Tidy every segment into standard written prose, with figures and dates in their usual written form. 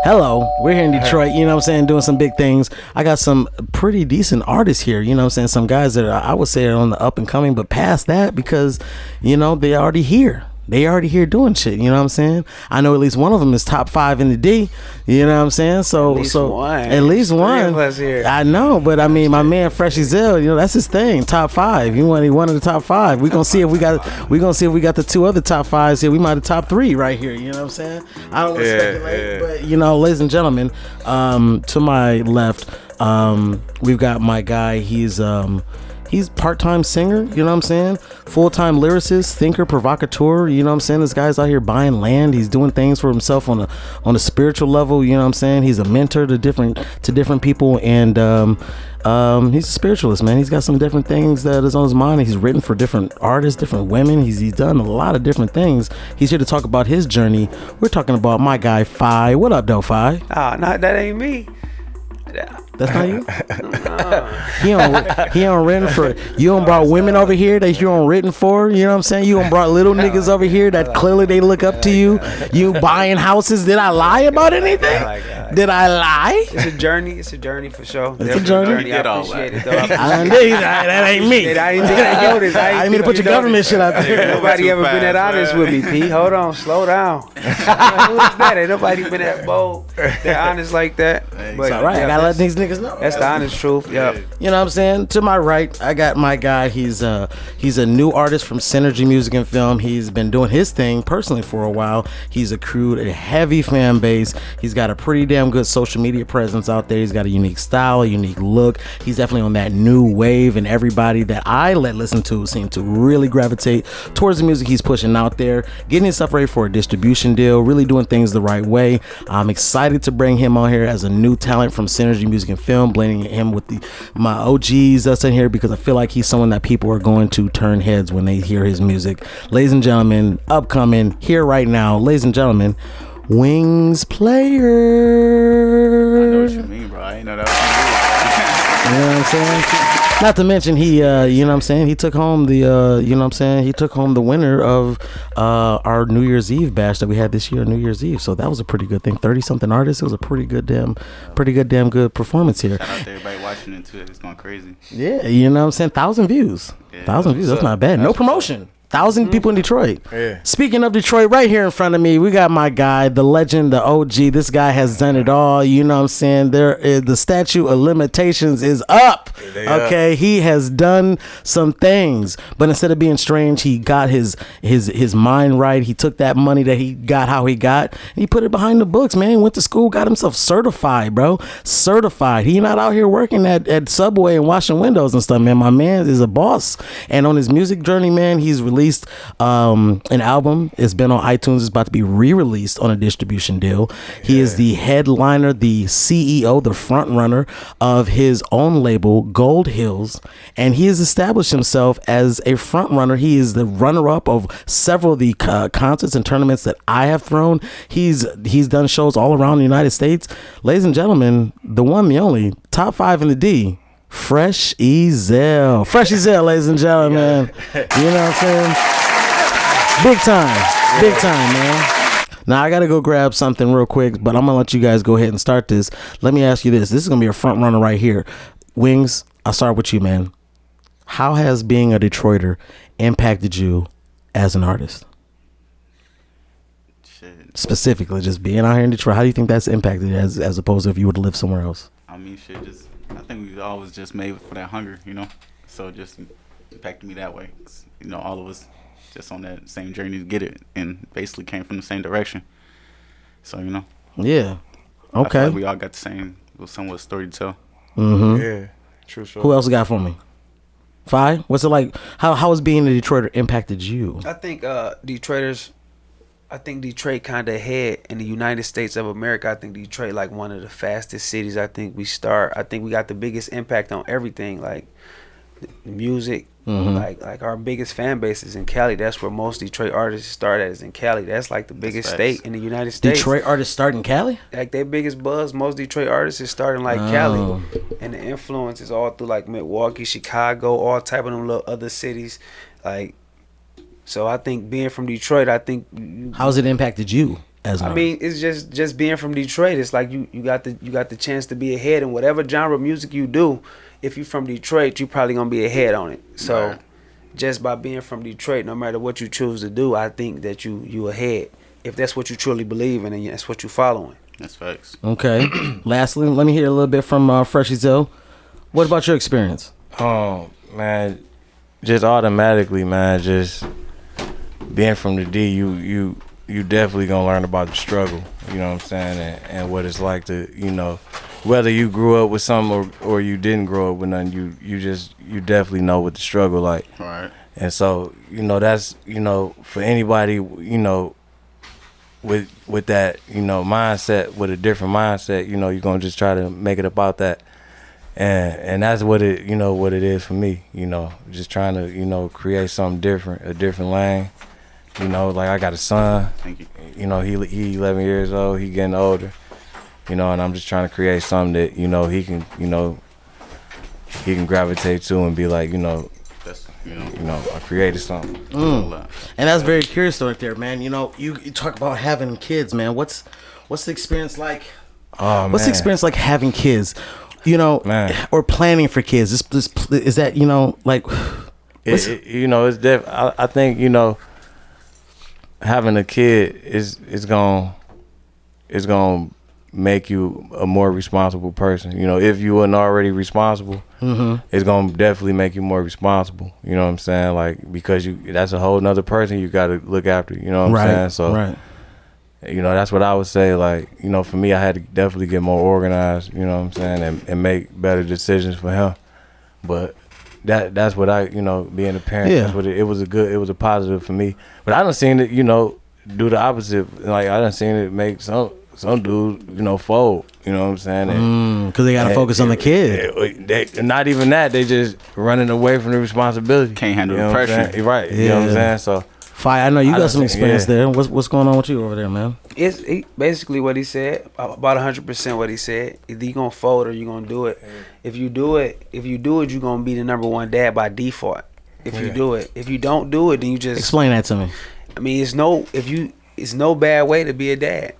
Hello, we're here in Detroit, you know what I'm saying, doing some big things. I got some pretty decent artists here, you know what I'm saying, some guys that I would say are on the up and coming, but past that because, you know, they already here. They already here doing shit, you know what I'm saying? I know at least one of them is top 5 in the D, you know what I'm saying? So at least one. Of us here. I know, but I mean, my man Freshezel, you know, that's his thing. Top 5. You want one of the top 5. We're gonna see if we got the 2 other top 5s here. We might have top 3 right here. You know what I'm saying? I don't want to speculate, but you know, ladies and gentlemen, to my left, we've got my guy. He's part-time singer, you know what I'm saying? Full-time lyricist, thinker, provocateur, you know what I'm saying? This guy's out here buying land. He's doing things for himself on a spiritual level, you know what I'm saying? He's a mentor to different people, and he's a spiritualist, man. He's got some different things that is on his mind. He's written for different artists, different women. He's done a lot of different things. He's here to talk about his journey. We're talking about my guy FIE. What up, though, FIE? No, that ain't me. That's not you? He on written for. You don't brought women over here that you on written for. You know what I'm saying? You don't brought little niggas over here that clearly they look up to you. You buying houses. Did I lie about anything? Did I lie? It's a journey. It's a journey for sure. It's a journey. I appreciate it, though. That ain't me. I didn't think I noticed. I didn't mean to put your government shit out there. Nobody ever been that honest with me, P. Hold on. Slow down. Who is that? Ain't nobody been that bold, that honest like that. It's all right. I gotta let these niggas know. That's the honest truth. Yeah. You know what I'm saying? To my right, I got my guy. He's a new artist from Synergy Music and Film. He's been doing his thing personally for a while. He's accrued a heavy fan base. He's got a pretty damn good social media presence out there. He's got a unique style, a unique look. He's definitely on that new wave, and everybody that I listen to seem to really gravitate towards the music he's pushing out there, getting himself ready for a distribution deal, really doing things the right way. I'm excited to bring him on here as a new talent from Synergy Music and Film, blending him with my OGs that's in here, because I feel like he's someone that people are going to turn heads when they hear his music. Ladies and gentlemen, upcoming here right now, ladies and gentlemen, Wingz Playr. I know what you mean, bro. I ain't know that was you know what I'm saying? Not to mention he, you know what I'm saying, he took home the, you know what I'm saying, he took home the winner of our New Year's Eve bash that we had this year, New Year's Eve. So that was a pretty good thing. 30-something artists. It was a pretty good damn good performance here. Shout out to everybody watching it too. It's going crazy. Yeah, you know what I'm saying? 1,000 views. Yeah, 1,000 views. That's not bad. No promotion. 1,000 people in Detroit. Yeah. Speaking of Detroit, right here in front of me, we got my guy, the legend, the OG. This guy has done it all. You know what I'm saying? The statute of limitations is up. Okay, he has done some things, but instead of being strange, he got his mind right. He took that money that he got, how he got, and he put it behind the books. Man, he went to school, got himself certified, bro. Certified. He not out here working at Subway and washing windows and stuff, man. My man is a boss, and on his music journey, man, he's released an album. It's been on iTunes. It's about to be re-released on a distribution deal. He is the headliner, the CEO, the front runner of his own label, Gold Hills, and he has established himself as a front runner. He is the runner-up of several of the concerts and tournaments that I have thrown. He's done shows all around the United States. Ladies and gentlemen, the one, the only, top 5 in the D, Freshezel, ladies and gentlemen. You know what I'm saying? Big time, man. Now I gotta go grab something real quick, but I'm gonna let you guys go ahead and start this. Let me ask you this. This is gonna be a front runner right here. Wingz, I'll start with you, man. How has being a Detroiter impacted you as an artist? Shit. Specifically, just being out here in Detroit, how do you think that's impacted as opposed to if you were to live somewhere else? I mean, I think we always just made for that hunger, you know? So it just impacted me that way. You know, all of us just on that same journey to get it, and basically came from the same direction. So, you know. Yeah. Okay. I feel like we all got the same, somewhat story to tell. Mm-hmm. Yeah. True. Who else got for me? FIE? What's it like? How has being a Detroiter impacted you? I think Detroit kind of ahead in the United States of America. I think Detroit like one of the fastest cities. I think we got the biggest impact on everything, like the music. Mm-hmm. Like our biggest fan base is in Cali. That's where most Detroit artists start at, is in Cali. That's like the biggest state in the United States. Detroit artists start in Cali? Like their biggest buzz, most Detroit artists is starting like Cali. And the influence is all through like Milwaukee, Chicago, all type of them little other cities. Like, so I think being from Detroit, how's it impacted you as an I mean, it's just being from Detroit. It's like you got the chance to be ahead in whatever genre of music you do. If you're from Detroit, you probably gonna be ahead on it. So Right. just by being from Detroit, no matter what you choose to do, I think that you ahead. If that's what you truly believe in and that's what you following. That's facts. Okay. Lastly, let me hear a little bit from Freshezel. What about your experience? Man, just automatically, man, just being from the D, you definitely gonna learn about the struggle, you know what I'm saying, and what it's like to, you know, whether you grew up with something or you didn't grow up with nothing, you definitely know what the struggle like. Right. And so, you know, that's, you know, for anybody, you know, with that, you know, mindset, with a different mindset, you know, you're gonna just try to make it about that. And that's what it, you know, what it is for me, you know, just trying to, you know, create something different, a different lane. You know, like I got a son. Thank you. You know, he 11 years old, he getting older. You know, and I'm just trying to create something that, you know, he can gravitate to and be like, you know, That's, I created something. And that's very curious right there, man. You know, you talk about having kids, man. What's the experience like? Oh, What's the experience like having kids? You know, Man. or planning for kids? Is that, you know, like, you know, it's I think, you know, having a kid is gonna make you a more responsible person. You know, if you weren't already responsible, it's gonna definitely make you more responsible. You know what I'm saying? Like, because that's a whole nother person you got to look after. You know what I'm saying? So, right. you know, that's what I would say. Like, you know, for me, I had to definitely get more organized. You know what I'm saying? And make better decisions for him. But that's what I, you know, being a parent. Yeah. That's what it was a positive for me. But I done seen it, you know, do the opposite. Like, I done seen it make some dudes, you know, fold. You know what I'm saying? Because they got to focus on the kid. They not even that. They just running away from the responsibility. Can't handle You know the what I'm pressure. saying? Right. You know what I'm saying? So, FIE, I know you got some done experience seen- there. What's going on with you over there, man? It's basically what he said, about 100% what he said. Either you gonna fold or you gonna do it. If you do it, you're gonna be the number one dad by default. If you do it, if you don't do it, then you just Explain that to me. I mean, it's no bad way to be a dad.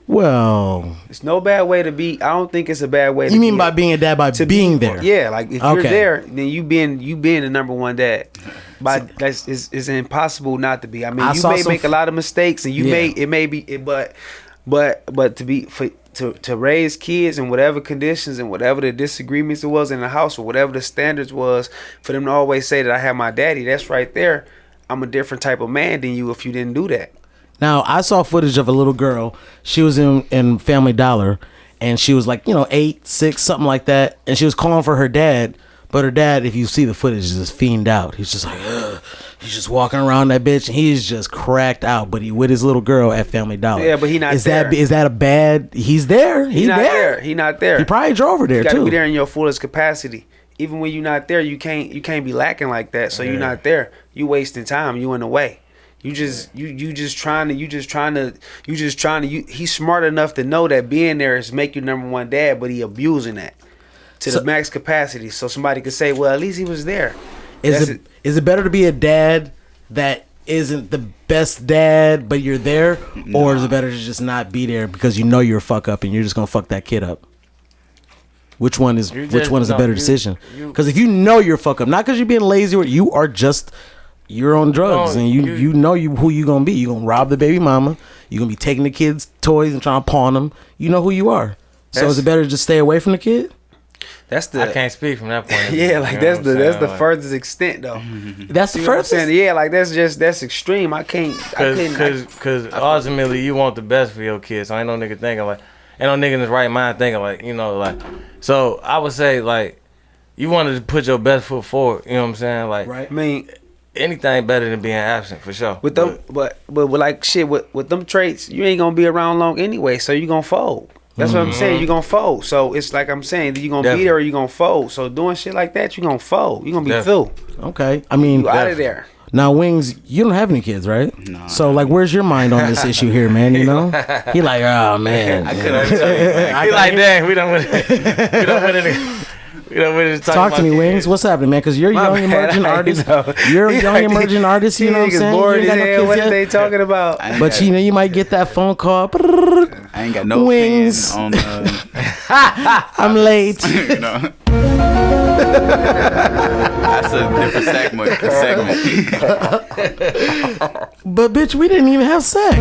Well, It's no bad way to be. I don't think it's a bad way. you mean by being a dad by being there? Yeah, like if you're Okay. there, then you being the number one dad. But it's impossible not to be. I mean, I you saw may some make a lot of mistakes, and but to raise kids in whatever conditions and whatever the disagreements it was in the house or whatever the standards was, for them to always say that I have my daddy, that's right there. I'm a different type of man than you if you didn't do that. Now, I saw footage of a little girl. She was in Family Dollar, and she was like, 8, 6, something like that. And she was calling for her dad. But her dad, if you see the footage, is just fiend out. He's just like, ugh. He's just walking around that bitch, and he's just cracked out. But he with his little girl at Family Dollar. Yeah, but he not is there. Is that a bad? He's there. He not there. He not there. He probably drove her there You gotta too. be there in your fullest capacity. Even when you're not there, you can't be lacking like that. So you're not there. You wasting time. You in the way. He's smart enough to know that being there is make you number one dad, but he abusing that to the max capacity. So somebody could say, well, at least he was there. Is it better to be a dad that isn't the best dad, but you're there, or is it better to just not be there because you know you're a fuck up and you're just gonna fuck that kid up? Which one is a better decision? Because if you know you're a fuck up, not because you're being lazy, or you're on drugs, and you know who you gonna be. You gonna rob the baby mama. You gonna be taking the kids' toys and trying to pawn them. You know who you are. So is it better to just stay away from the kid? I can't speak from that point of view. Yeah, like that's the furthest extent though. That's the You know what I'm first. saying? Yeah, like that's extreme. I couldn't. Because ultimately you want the best for your kids. So ain't no nigga thinking like, ain't no nigga in his right mind thinking like, like. So I would say like, you wanted to put your best foot forward. You know what I'm saying? Like, Right. I mean, anything better than being absent for sure. with them, but with like shit with them traits, you ain't gonna be around long anyway. So you gonna fold. That's what I'm saying. You gonna fold. So it's like I'm saying, you gonna be there or you gonna fold. So doing shit like that, you gonna fold. You gonna be through. Okay, I mean, You out of there. now Wingz, you don't have any kids, right? No. So like, where's your mind on this issue here, man? You know, he like, oh man. He like, dang, we don't win it. We're just Talk to me, about Wingz. kids. What's happening, man? Because you're a young emerging artist. You're a young emerging artist. You know what I'm saying? Bored You ain't got as no hell. kids What yet. are they talking about? But you might get that phone call. I ain't got no Wingz. fan on I'm late. you know. That's a different segment. But bitch, we didn't even have sex.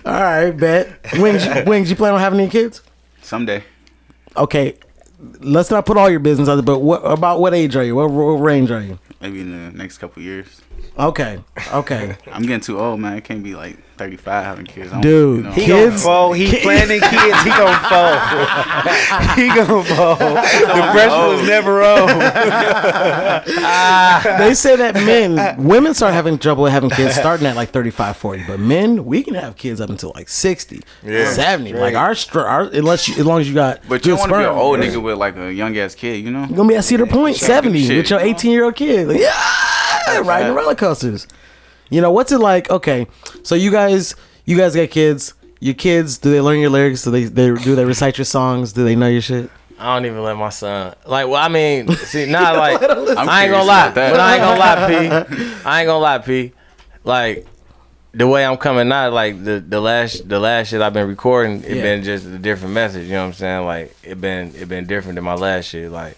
All right, bet. Wingz, you plan on having any kids? Someday. Okay, let's not put all your business out there. But what age are you? What range are you? Maybe in the next couple years. Okay. I'm getting too old, man. It can't be like 35 having kids. Dude, You know? He kids. gonna fold. He planning kids. He gonna fold. He gonna fold. The pressure was never on. They say that women start having trouble having kids starting at like 35, 40. But men, we can have kids up until like 60, 70. Like our as long as you got. But you good want to be an sperm. old nigga with like a young ass kid, you know? You're gonna be at Cedar Point, 70, shit, with your you know? 18-year-old kid. Like, yeah, riding the roller coasters. You know, what's it like? Okay, so you guys got kids. Your kids, do they learn your lyrics? Do they recite your songs? Do they know your shit? I don't even let my son. Like, well, I mean, see, now, like, I'm I ain't curious gonna lie, about that. but I ain't gonna lie, P. I ain't gonna lie, P. Like, the way I'm coming now, like the last shit I've been recording, it been just a different message. You know what I'm saying? Like, it been different than my last shit. Like,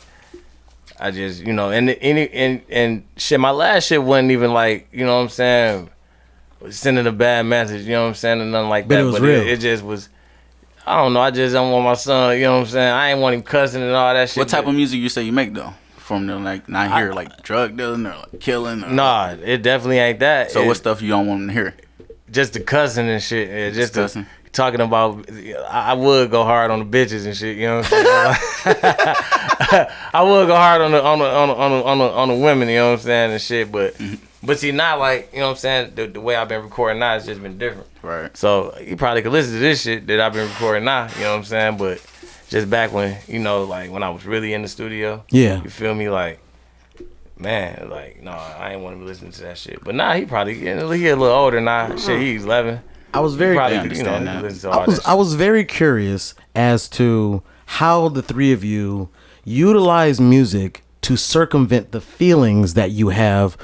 I just, you know, and shit, my last shit wasn't even like, you know what I'm saying, sending a bad message, you know what I'm saying, or nothing like that. But it was real. It just was, I don't know, I just don't want my son, you know what I'm saying, I ain't want him cussing and all that shit. What type of music you say you make though? From the like not hear like drug dealing or like killing? Or, Nah, it definitely ain't that. So what stuff you don't want them to hear? Just the cussing and shit. Yeah, just cussing. Talking about, I would go hard on the bitches and shit. You know what I'm saying? I would go hard on the women. You know what I'm saying and shit. But see, not like, you know what I'm saying. The way I've been recording now has just been different. Right. So you probably could listen to this shit that I've been recording now. You know what I'm saying. But just back when, you know, like when I was really in the studio. Yeah. You feel me? Like, man, like, no, I ain't want to be listening to that shit. But now he probably he a little older now. Shit, he's 11. I was very Probably, understand that. listen to all that I was very curious as to how the three of you utilize music to circumvent the feelings that you have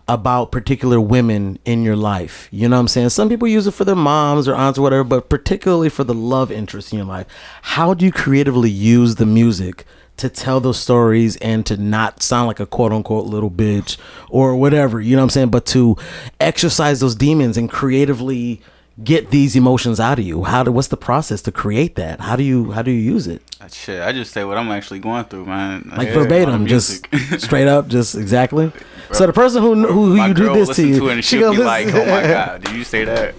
about particular women in your life. You know what I'm saying? Some people use it for their moms or aunts or whatever, but particularly for the love interest in your life. How do you creatively use the music to tell those stories and to not sound like a quote unquote little bitch or whatever, you know what I'm saying? But to exercise those demons and creatively get these emotions out of you. What's the process to create that? How do you use it? Shit, I just say what I'm actually going through, man. Like verbatim, just straight up, just exactly. So the person who my you do girl this listen to you, to it and she'll be like, "Oh my god, did you say that?"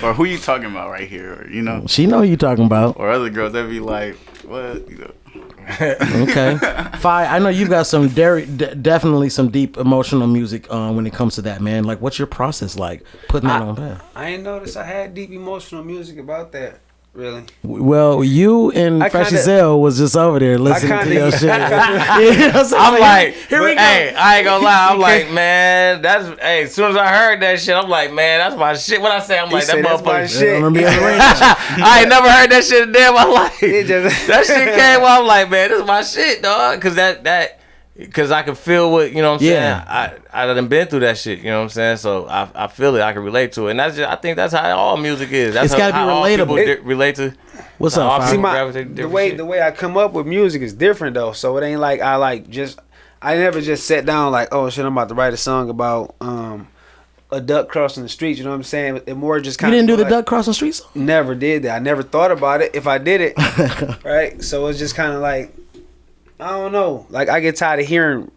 Or who you talking about right here? Or, you know, she know who you talking about. or other girls that be like, "What?" You know. Okay, FIE, I know you've got some definitely some deep emotional music when it comes to that, man. Like, what's your process like putting that on that? I ain't noticed I had deep emotional music about that. Really? Well, you and Freshezel was just over there listening to your shit. I'm like, here we go. Hey, I ain't gonna lie. I'm like, man, that's, hey, as soon as I heard that shit, I'm like, man, that's my shit. What I say, I'm like, that motherfucker shit. I ain't never heard that shit in damn my life. That shit came on, I'm like, man, this is my shit, dog. Cause I can feel what, you know what I'm saying. I done been through that shit, you know what I'm saying. So I feel it. I can relate to it, and that's just, I think that's how all music is. That's It's gotta be relatable. Relate to. What's up, See, FIE? the way I come up with music is different though. So it ain't like I never just sat down like, oh shit, I'm about to write a song about a duck crossing the street. You know what I'm saying? It more just kind You of. didn't do the duck crossing street song? Never did that. I never thought about it. If I did it, right? So it's just kind of like, I don't know. Like I get tired of hearing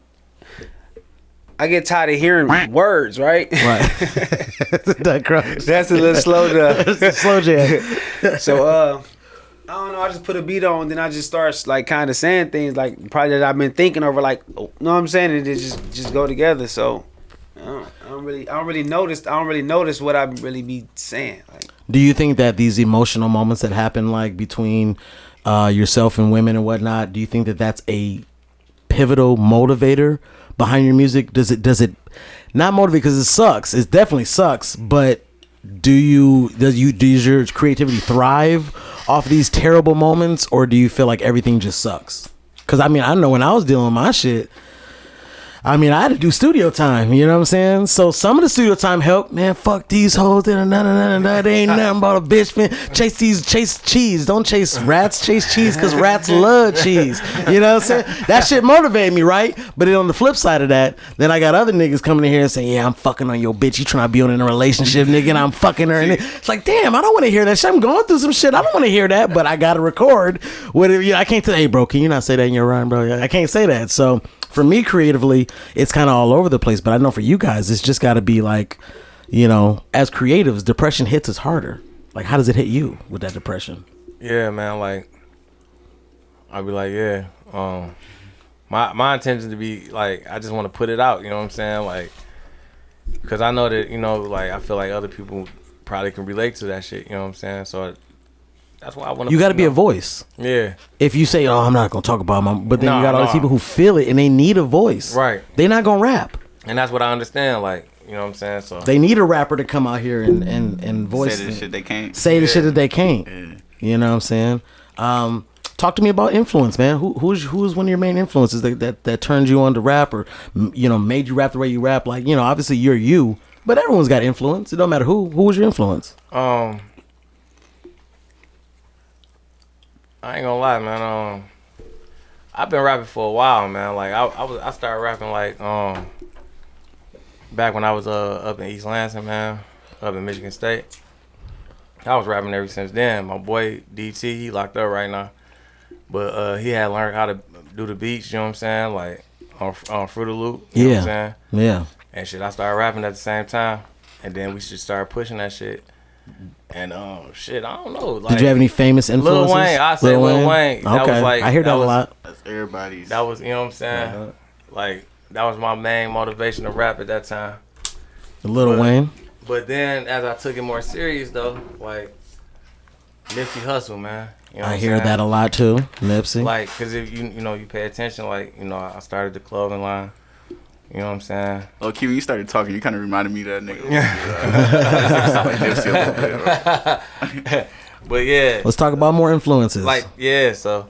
words, right? Right. Duck cross. That's a little slow to Slow jam. So I don't know. I just put a beat on, then I just start like kind of saying things like probably that I've been thinking over, like, oh, know what I'm saying? And it just go together. So I don't really notice what I really be saying. Like, Do you think that these emotional moments that happen like between yourself and women and whatnot, do you think that that's a pivotal motivator behind your music? Does it not motivate because it sucks? It definitely sucks, but does your creativity thrive off these terrible moments, or do you feel like everything just sucks? Because I mean, I know when I was dealing with my shit, I mean, I had to do studio time, you know what I'm saying? So some of the studio time helped. Man, fuck these hoes. They ain't nothing about a bitch, man. Chase cheese. Don't chase rats. Chase cheese because rats love cheese. You know what I'm saying? That shit motivated me, right? But then on the flip side of that, then I got other niggas coming in here and saying, yeah, I'm fucking on your bitch. You trying to be in a relationship, nigga, and I'm fucking her. And it's like, damn, I don't want to hear that shit. I'm going through some shit. I don't want to hear that, but I got to record. I can't tell, hey, bro, can you not say that in your rhyme, bro? I can't say that. So for me, creatively, it's kind of all over the place. But I know for you guys, it's just got to be like, you know, as creatives, depression hits us harder. Like, how does it hit you with that depression? Yeah, man. Like, I'll be like, yeah. My intention to be like, I just want to put it out. You know what I'm saying? Like, because I know that, you know, like, I feel like other people probably can relate to that shit. You know what I'm saying? So that's why I want to. You got to be a voice. Yeah. If you say, "Oh, I'm not gonna talk about my," but then you got all these people who feel it and they need a voice. Right. They're not gonna rap. And that's what I understand. Like, you know what I'm saying? So they need a rapper to come out here and voice. Say the shit they can't. Say the shit that they can't. Yeah. You know what I'm saying? Talk to me about influence, man. Who's one of your main influences that turned you on to rap, or you know, made you rap the way you rap? Like, you know, obviously you're you, but everyone's got influence. It don't matter who. Who was your influence? I ain't gonna lie, man. I've been rapping for a while, man. Like I started rapping like back when I was up in East Lansing, man, up in Michigan State. I was rapping ever since then. My boy DT, he locked up right now, but he had learned how to do the beats. You know what I'm saying? Like on Fruit of Loop. You know what I'm saying? Yeah. And shit, I started rapping at the same time, and then we should start pushing that shit. And shit, I don't know. Like, did you have any famous influences? Lil Wayne, I say Lil Wayne. That okay, was like, I hear that a lot. That's everybody's. That was, you know what I'm saying? Like, that was my main motivation to rap at that time. Lil Wayne. But then, as I took it more serious, though, like Nipsey Hussle, man. You know I hear that a lot too, Nipsey. Like, cause if you know, you pay attention. Like, you know, I started the clothing line. You know what I'm saying? Oh, Q, when you started talking, you kind of reminded me of that nigga. But yeah. Let's talk about more influences. Like, yeah, so,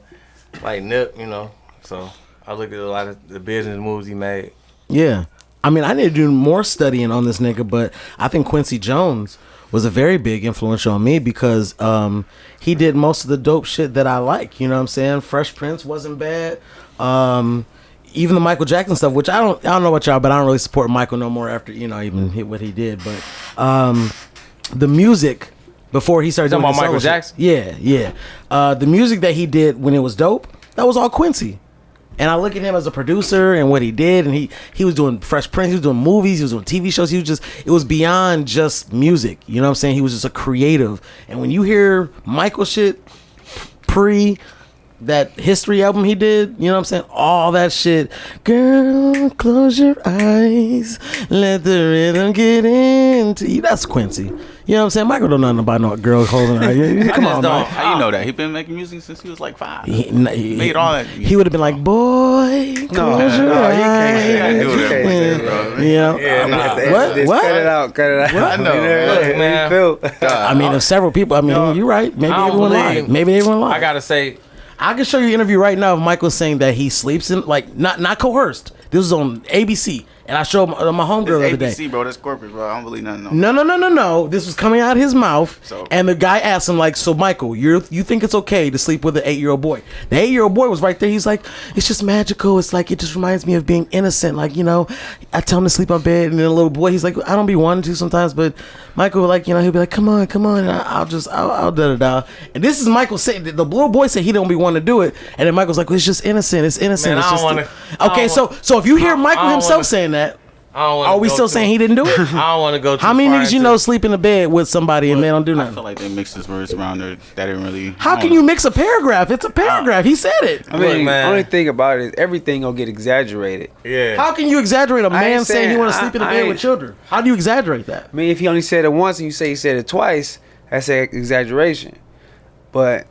like Nip, you know, so I looked at a lot of the business moves he made. Yeah. I mean, I need to do more studying on this nigga, but I think Quincy Jones was a very big influence on me because he did most of the dope shit that I like. You know what I'm saying? Fresh Prince wasn't bad. Even the Michael Jackson stuff, which I don't know about y'all, but I don't really support Michael no more after, you know, even hit what he did. But the music before he started doing about Michael Jackson? Yeah. The music that he did when it was dope, that was all Quincy. And I look at him as a producer and what he did, and he was doing Fresh Prince, he was doing movies, he was doing TV shows, it was beyond just music. You know what I'm saying? He was just a creative. And when you hear Michael shit pre that history album he did, you know what I'm saying? All that shit. Girl, close your eyes. Let the rhythm get into you. That's Quincy. You know what I'm saying? Michael don't know nothing about no girl holding her. Come on, man. How you know that? He been making music since he was like 5. He made all that. He would have been like, boy, close your eyes. He can't do that, bro. Yeah. What? Cut it out. I know. Look, man. I mean, there's several people. I mean, you're right. Maybe everyone lied. I gotta say, I can show you an interview right now of Michael saying that he sleeps in, like, not coerced. This was on ABC. And I showed my homegirl the other day. ABC, bro. That's corporate, bro. I don't believe nothing. No. This was coming out of his mouth. So, and the guy asked him, like, so, Michael, you think it's okay to sleep with an 8-year-old boy? The 8-year-old boy was right there. He's like, it's just magical. It's like, it just reminds me of being innocent. Like, you know, I tell him to sleep on bed. And then a little boy, he's like, I don't be wanting to sometimes. But Michael, like, you know, he'll be like, come on. And I'll da-da-da. And this is Michael saying, the little boy said he don't be wanting to do it. And then Michael's like, well, it's just innocent. It's innocent. Man, it's I don't just wanna, okay, so if you hear Michael himself saying that, are we still saying he didn't do it? I don't want to go too How many far niggas you know sleep in the bed with somebody and they don't do I nothing? feel like they mixed his words around there. That didn't really. How can you mix a paragraph? It's a paragraph. He said it. I mean, Look, man. only thing about it is everything gonna get exaggerated. Yeah. How can you exaggerate a man saying he want to I- sleep in the I bed ain't- with children? How do you exaggerate that? I mean, if he only said it once and you say he said it twice, that's an exaggeration. But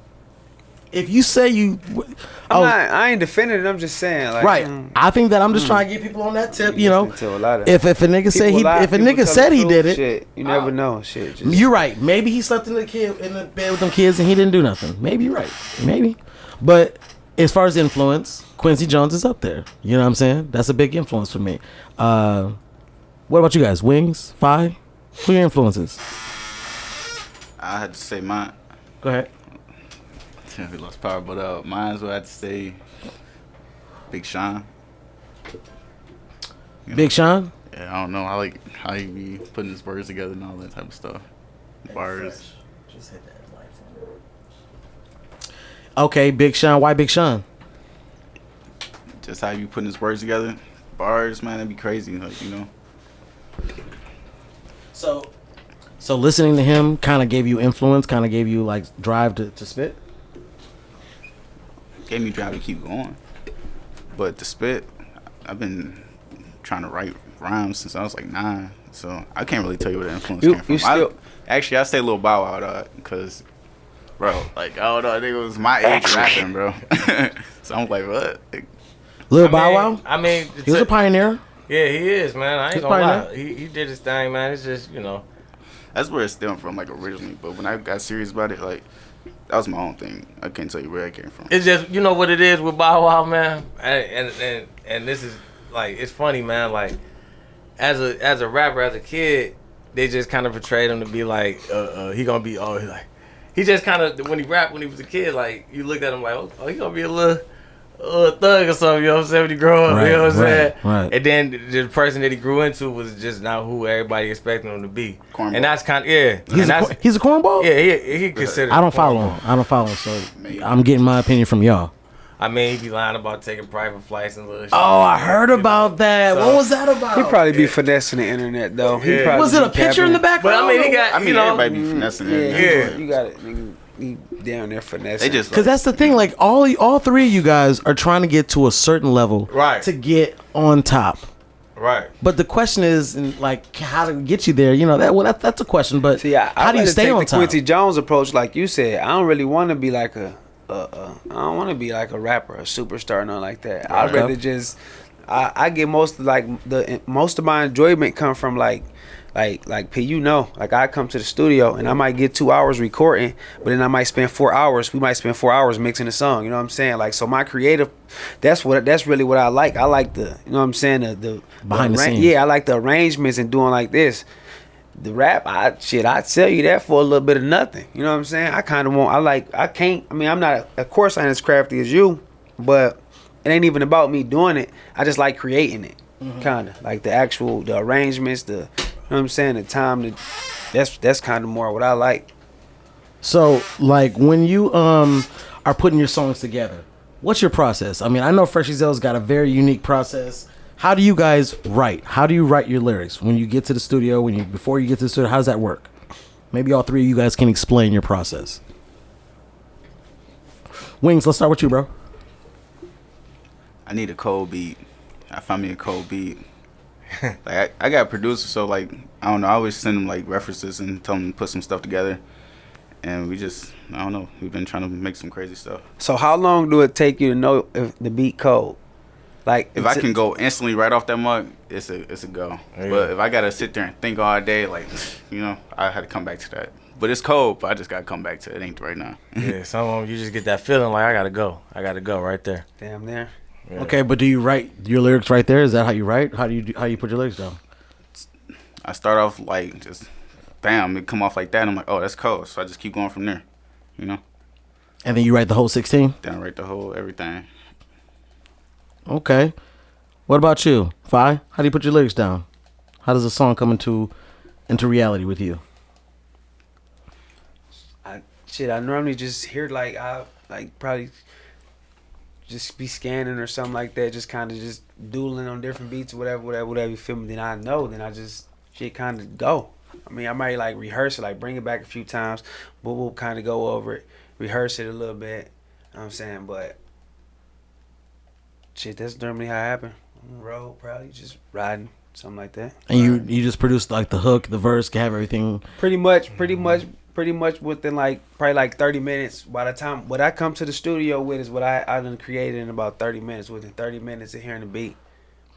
if you say you, I ain't defending it. I'm just saying, like, right. I think that I'm just trying to get people on that tip. You know, if a nigga say if a nigga said he did it, shit, you never know. Shit, just, you're right. Maybe he slept in the bed with them kids and he didn't do nothing. Maybe you're right. Maybe, but as far as influence, Quincy Jones is up there. You know what I'm saying? That's a big influence for me. What about you guys? Wingz, FIE? Who are your influences? I had to say mine. Go ahead. We lost power, but mine's what I had to say. Big Sean. Big Sean? Yeah, I don't know. I like how he be putting his words together and all that type of stuff. Bars. Just hit that light. Okay, Big Sean. Why Big Sean? Just how he be putting his words together. Bars, man, that'd be crazy. Like, you know. So listening to him kind of gave you influence, kind of gave you like drive to spit? Gave me drive to keep going. But to spit, I've been trying to write rhymes since I was like 9. So I can't really tell you where the influence came from. I say Lil Bow Wow, dog, because, bro, like, I don't know, I think it was my age rapping, bro. So I'm like, what? Like, Lil Bow Wow? I mean, he was a pioneer. Yeah, he is, man. I ain't gonna lie. He did his thing, man. It's just, you know. That's where it stemmed from, like, originally. But when I got serious about it, like, that was my own thing. I can't tell you where it came from. It's just, you know what it is with Bow Wow, man? And this is, like, it's funny, man. Like, as a rapper, as a kid, they just kind of portrayed him to be like, he gonna be, like, he just kind of, when he rapped when he was a kid, like, you looked at him like, oh, he gonna be a little thug or something, you know what I'm saying, when he grow up, you know what I'm saying? Right. And then the person that he grew into was just not who everybody expected him to be. Cornball. And that's kind of, yeah. He's a cornball? Yeah, he considered. I don't follow him, so I'm getting my opinion from y'all. I mean, he be lying about taking private flights and little shit. Oh, I heard about that. So, what was that about? He'd probably be finessing the internet, though. Yeah. Was it a picture in the background? But I mean, he got, you know, everybody be finessing it. Yeah. You got it. He down there finessing. Because that's the thing. Like, all three of you guys are trying to get to a certain level. Right. To get on top. Right. But the question is, like, how to get you there? You know, that's a question. But see, how do you stay on top? The Quincy Jones approach, like you said, I don't really want to be like I don't want to be like a rapper, a superstar, nothing like that. I'd rather just, I get most of my enjoyment come from like P, you know, like I come to the studio and I might get 2 hours recording, but then I might spend 4 hours. We might spend 4 hours mixing the song. You know what I'm saying? Like, so my creative, that's really what I like. I like the, you know what I'm saying, the behind the scenes. Yeah, I like the arrangements and doing like this. The rap, I'd sell you that for a little bit of nothing. You know what I'm saying? I kind of want, I'm not, of course I ain't as crafty as you, but it ain't even about me doing it. I just like creating it, kind of. Like the arrangements, you know what I'm saying, the time, that's kind of more what I like. So, like, when you are putting your songs together, what's your process? I mean, I know Freshezel's got a very unique process. How do you guys write? How do you write your lyrics when you get to the studio? Before you get to the studio, how does that work? Maybe all three of you guys can explain your process. Wingz, let's start with you, bro. I need a cold beat. I find me a cold beat. Like I got a producer, so like I don't know. I always send them like references and tell them to put some stuff together, and I don't know. We've been trying to make some crazy stuff. So how long do it take you to know if the beat cold? Like if I can go instantly right off that mug, it's a go. Yeah. But if I gotta sit there and think all day, like, you know, I had to come back to that. But it's cold, but I just gotta come back to it. It ain't right now. Yeah, some of them you just get that feeling like I gotta go right there. Damn there. Yeah. Okay, but do you write your lyrics right there? Is that how you write? How you put your lyrics down? I start off like just bam, it come off like that. And I'm like, oh, that's cold. So I just keep going from there, you know. And then you write the whole 16? Then I write the whole everything. Okay. What about you, FIE? How do you put your lyrics down? How does a song come into reality with you? I normally just hear probably just be scanning or something like that, just kind of just doodling on different beats or whatever you feel me. Then I just shit kind of go. I mean, I might like rehearse it, like bring it back a few times, but we'll kind of go over it, rehearse it a little bit. You know what I'm saying? But shit, that's normally how it happen. On the road, probably just riding, something like that. And you just produce like the hook, the verse, have everything. Pretty much pretty much within like probably like 30 minutes. By the time what I come to the studio with is what I done created in about 30 minutes. Within 30 minutes of hearing the beat,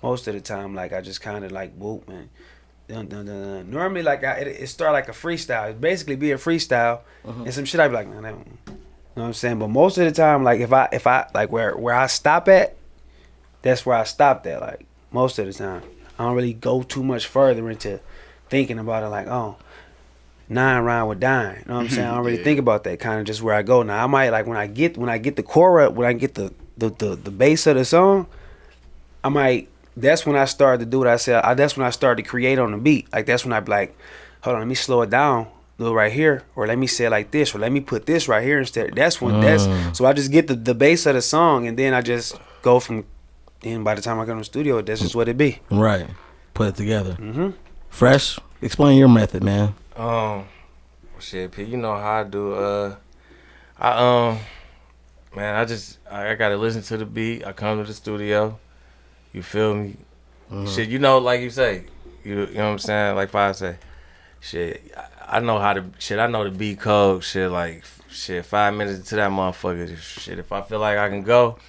most of the time like I just kind of like whoop and dun, dun, dun, dun. Normally like it start like a freestyle. It basically be a freestyle and some shit I be like, nah, that one. You know what I'm saying? But most of the time, like if I like where I stop at, that's where I stopped at. Like most of the time, I don't really go too much further into thinking about it. Like, oh, 9 round with dying. You know what I'm saying? I don't really think about that. Kind of just where I go. Now I might like when I get the core up, when I get the bass of the song, I might. That's when I started to do what I said. That's when I started to create on the beat. Like that's when I be like, hold on, let me slow it down. Little right here, or let me say it like this, or let me put this right here instead. That's when so I just get the bass of the song, and then I just go from. And by the time I go to the studio, that's just what it be. Right, put it together. Fresh, explain your method, man. Shit, P, you know how I do. Man, I gotta listen to the beat. I come to the studio. You feel me? Shit, you know, like you say, you know what I'm saying? Like I say, shit, I know how to. Shit, I know the beat code. Shit, like 5 minutes into that motherfucker. Shit, if I feel like I can go,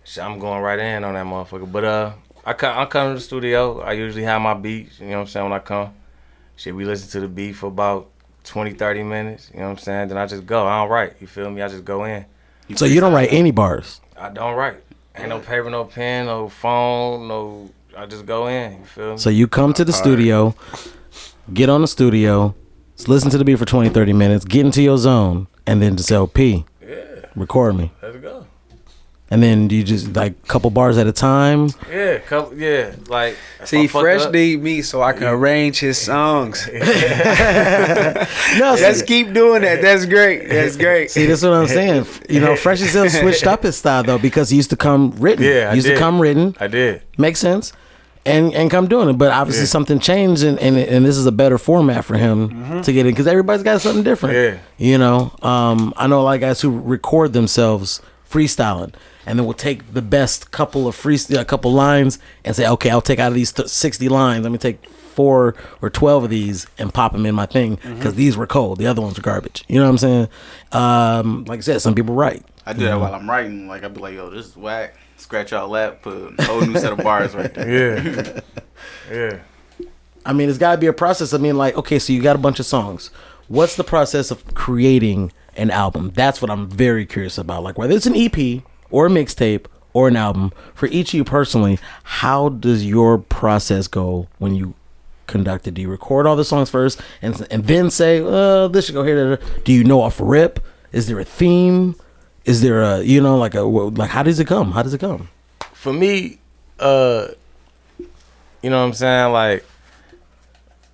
shit, I'm going right in on that motherfucker. But I come to the studio. I usually have my beats. You know what I'm saying? When I come, shit, we listen to the beat for about 20-30 minutes. You know what I'm saying? Then I just go. I don't write. You feel me? I just go in. So you don't write any bars? I don't write. Ain't no paper, no pen, no phone, no. I just go in. You feel me? So you come to the studio, get on the studio, listen to the beat for 20-30 minutes, get into your zone, and then just say, P, record me. Let's go. And then you just like couple bars at a time. Like see, Fresh need me so I can arrange his songs. No, let's keep doing that. That's great. That's great. See, that's what I'm saying. You know, Freshezel switched up his style though because he used to come written. Yeah, he used to come written. I did. Makes sense. And come doing it, but obviously something changed, and this is a better format for him to get in because everybody's got something different. Yeah, you know, I know a lot of guys who record themselves freestyling, and then we'll take the best couple lines and say, okay, I'll take out of these 60 lines, let me take 4 or 12 of these and pop them in my thing because these were cold, the other ones are garbage. You know what I'm saying? Like I said, some people write. I do that while I'm writing. Like I'd be like, yo, this is whack. Scratch out lap, put a whole new set of bars right there. Yeah. I mean, it's got to be a process. I mean, like, okay, so you got a bunch of songs. What's the process of creating an album? That's what I'm very curious about. Like, whether it's an EP or a mixtape or an album, for each of you personally, how does your process go when you conduct it? Do you record all the songs first and then say, this should go here? Do you know off rip? Is there a theme? Is there a, you know, like how does it come? How does it come? For me, you know what I'm saying? Like,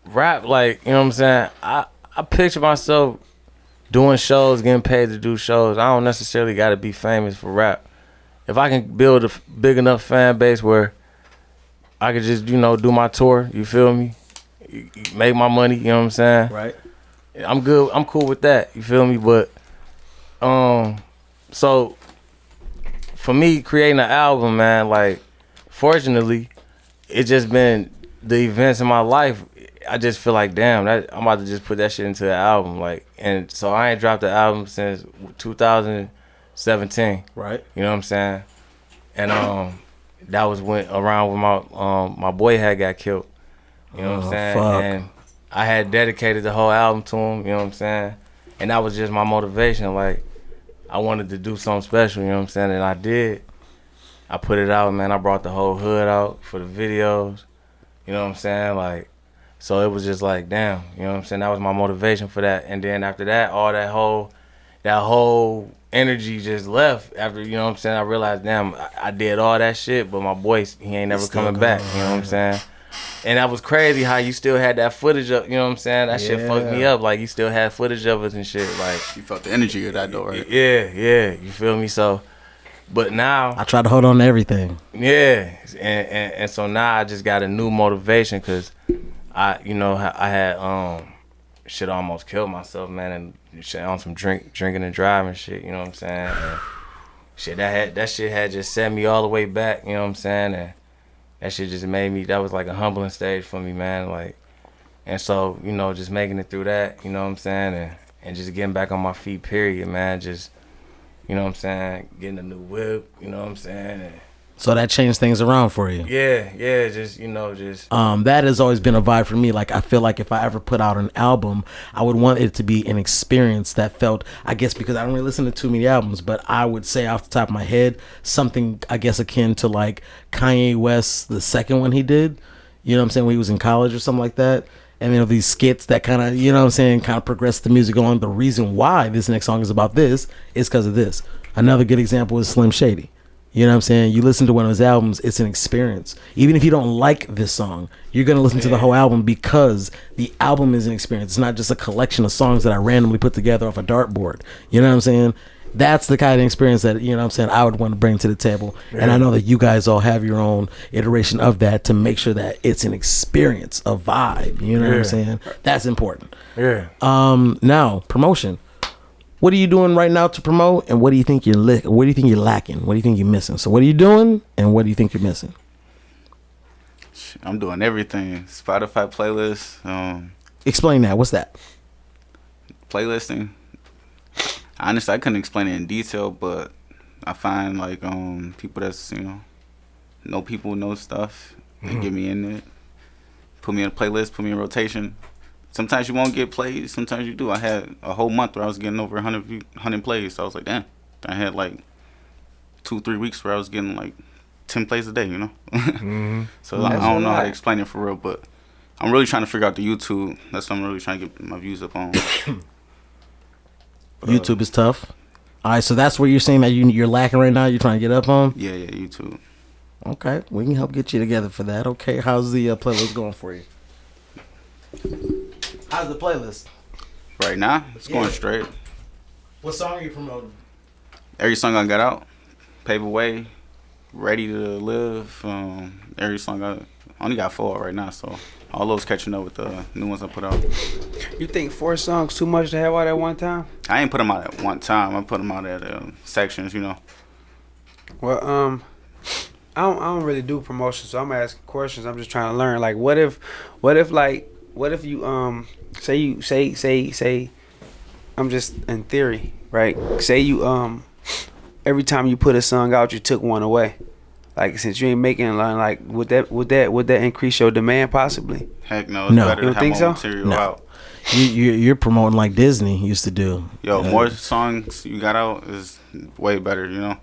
rap, like, you know what I'm saying? I picture myself doing shows, getting paid to do shows. I don't necessarily got to be famous for rap. If I can build a big enough fan base where I could just, you know, do my tour, you feel me? Make my money, you know what I'm saying? Right. I'm good. I'm cool with that, you feel me? But, so for me, creating an album, man, like, fortunately, it just been the events in my life. I just feel like, damn, that I'm about to just put that shit into the album, like, and so I ain't dropped the album since 2017. Right. You know what I'm saying? And that was around when my boy had got killed. You know what I'm saying? Fuck. And I had dedicated the whole album to him. You know what I'm saying? And that was just my motivation. Like, I wanted to do something special. You know what I'm saying? And I did. I put it out, man. I brought the whole hood out for the videos. You know what I'm saying? Like, so it was just like, damn. You know what I'm saying? That was my motivation for that. And then after that, all that whole energy just left. After, you know what I'm saying? I realized, damn, I did all that shit, but my boy, he ain't never coming back. You know what I'm saying? And that was crazy how you still had that footage of, you know what I'm saying? That shit fucked me up. Like, you still had footage of us and shit. Like, You felt the energy of that though, right? Yeah. You feel me? So, but now I try to hold on to everything. Yeah, and so now I just got a new motivation because I had shit almost killed myself, man, and shit on some drinking and driving shit. You know what I'm saying? And shit, that shit had just set me all the way back. You know what I'm saying? And that shit just made me. That was like a humbling stage for me, man. Like, and so, you know, just making it through that. You know what I'm saying? And and just getting back on my feet. Period, man. Just, you know what I'm saying, getting a new whip. You know what I'm saying. And So that changed things around for you. yeah, just, you know, just. That has always been a vibe for me. Like, I feel like if I ever put out an album, I would want it to be an experience that felt, I guess, because I don't really listen to too many albums, but I would say off the top of my head, something, I guess, akin to like Kanye West, the second one he did, you know what I'm saying, when he was in college or something like that. And, you know, these skits that kind of, you know what I'm saying, kind of progress the music along. The reason why this next song is about this is because of this. Another good example is Slim Shady. You know what I'm saying? You listen to one of his albums, it's an experience. Even if you don't like this song, you're going to listen to the whole album because the album is an experience. It's not just a collection of songs that I randomly put together off a dartboard. You know what I'm saying? That's the kind of experience that, you know what I'm saying, I would want to bring to the table. Yeah. And I know that you guys all have your own iteration of that to make sure that it's an experience, a vibe. You know what I'm saying? That's important. Yeah. Now, promotion. What are you doing right now to promote, and what do you think you're what do you think you're lacking? What do you think you're missing? So what are you doing, and what do you think you're missing? I'm doing everything. Spotify playlist. Explain that. What's that? Playlisting. Honestly, I couldn't explain it in detail, but I find like people that's, you know people, know stuff. They get me in it, put me in a playlist, put me in rotation. Sometimes you won't get played. Sometimes you do. I had a whole month where I was getting over 100 plays. So I was like, damn. I had like 2-3 weeks where I was getting like 10 plays a day, you know? So I don't know how to explain it for real, but I'm really trying to figure out the YouTube. That's what I'm really trying to get my views up on. YouTube is tough. All right, so that's where you're saying that you're lacking right now. You're trying to get up on? Yeah, YouTube. Okay, we can help get you together for that. Okay, how's the playlist going for you? How's the playlist? Right now, it's going straight. What song are you promoting? Every song I got out, Pave a Way, Ready to Live. Every song I only got 4 right now, so all those catching up with the new ones I put out. You think 4 songs too much to have out at one time? I ain't put them out at one time. I put them out at sections, you know. Well, I don't really do promotions, so I'm asking questions. I'm just trying to learn. Like, what if you say I'm just in theory, right? Say you every time you put a song out, you took one away. Like, since you ain't making like would that increase your demand possibly? Heck no, it's better you to don't have think more so? material out. You're promoting like Disney used to do. Yo, more songs you got out is way better, you know.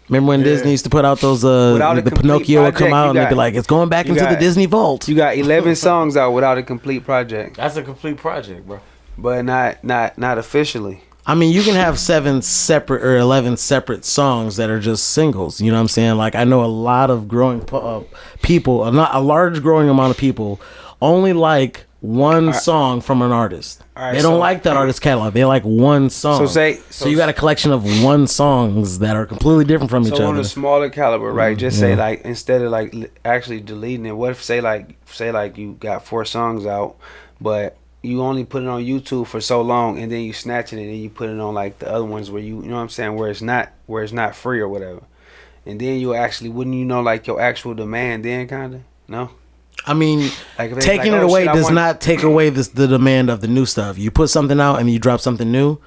Remember when Disney used to put out those the Pinocchio would come out and they'd be like, it's going back into the Disney vault. You got 11 songs out without a complete project. That's a complete project, bro. But not officially. I mean, you can have 7 separate or 11 separate songs that are just singles. You know what I'm saying? Like, I know a lot of growing people, a large growing amount of people, only like one song from an artist. They don't like that artist catalog. They like one song. So you got a collection of one songs that are completely different from each other. So on a smaller caliber, right? Just say like, instead of like actually deleting it, what if say like you got 4 songs out, but you only put it on YouTube for so long, and then you snatch it and then you put it on like the other ones where you know what I'm saying, where it's not free or whatever, and then you actually wouldn't like your actual demand then kind of no. I mean, like taking it away does not take away the demand of the new stuff. You put something out and you drop something new,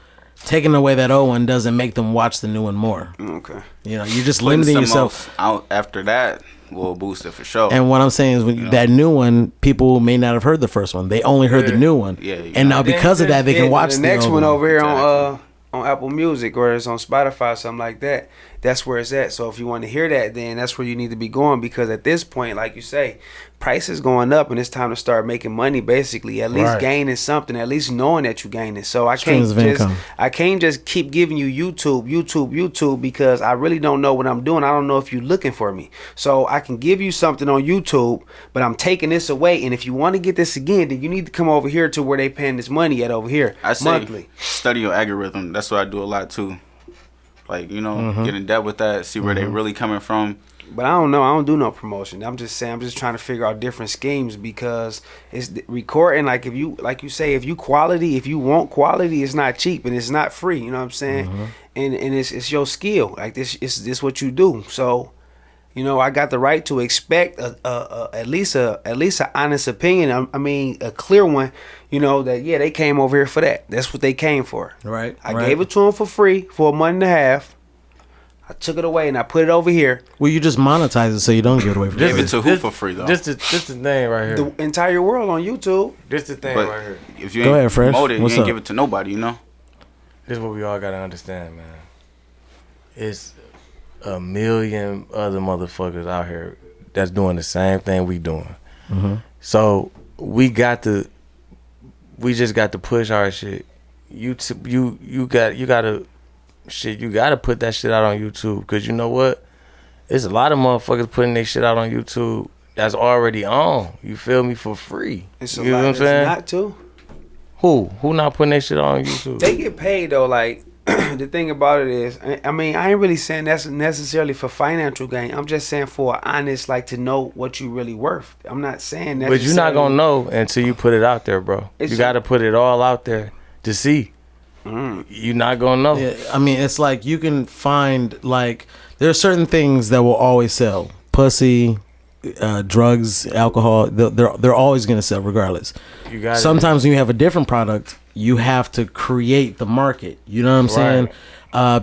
taking away that old one doesn't make them watch the new one more. Okay. You know, you're just limiting yourself. Out after that will boost it for sure. And what I'm saying is, when that new one, people may not have heard the first one. They only heard the new one. Yeah. And now because of that, they can watch the next old one over here on Apple Music, or it's on Spotify, something like that. That's where it's at. So if you want to hear that, then that's where you need to be going, because at this point, like you say, price is going up and it's time to start making money, basically, at least gaining something, at least knowing that you're gaining. So I can't just keep giving you YouTube because I really don't know what I'm doing. I don't know if you're looking for me. So I can give you something on YouTube, but I'm taking this away, and if you want to get this again, then you need to come over here to where they paying this money at over here. I say monthly. Study your algorithm. That's what I do a lot too. Like, you know, get in depth with that, see where they really coming from. But I don't know. I don't do no promotion. I'm just saying, I'm just trying to figure out different schemes, because it's recording. Like, if you want quality, it's not cheap and it's not free. You know what I'm saying? And it's your skill. Like, this what you do. So You know, I got the right to expect at least an honest opinion. I mean, a clear one. You know that they came over here for that. That's what they came for. Right. I gave it to them for free for a month and a half. I took it away and I put it over here. Well, you just monetize it so you don't give it away for free. Give it to who for free though? This the thing right here. The entire world on YouTube. This the thing But right here. if you Go ain't ahead, Fresh. promote it, you What's ain't up? give it to nobody, you know? This is what we all gotta understand, man. It's a million other motherfuckers out here that's doing the same thing we doing. Mm-hmm. So we just got to push our shit. You gotta put that shit out on YouTube, because you know what? There's a lot of motherfuckers putting their shit out on YouTube that's already on. You feel me? For free. It's a You know lot what I'm saying? not to. Who not putting their shit on YouTube? They get paid though. Like the thing about it is, I mean, I ain't really saying that's necessarily for financial gain. I'm just saying for honest, like to know what you really worth. I'm not saying that. But you're not gonna know until you put it out there, bro. You got to put it all out there to see. You're not gonna know. Yeah, I mean, it's like you can find, like, there are certain things that will always sell. Pussy, drugs, alcohol. They're always gonna sell regardless. You got Sometimes when you have a different product, you have to create the market. You know what I'm saying?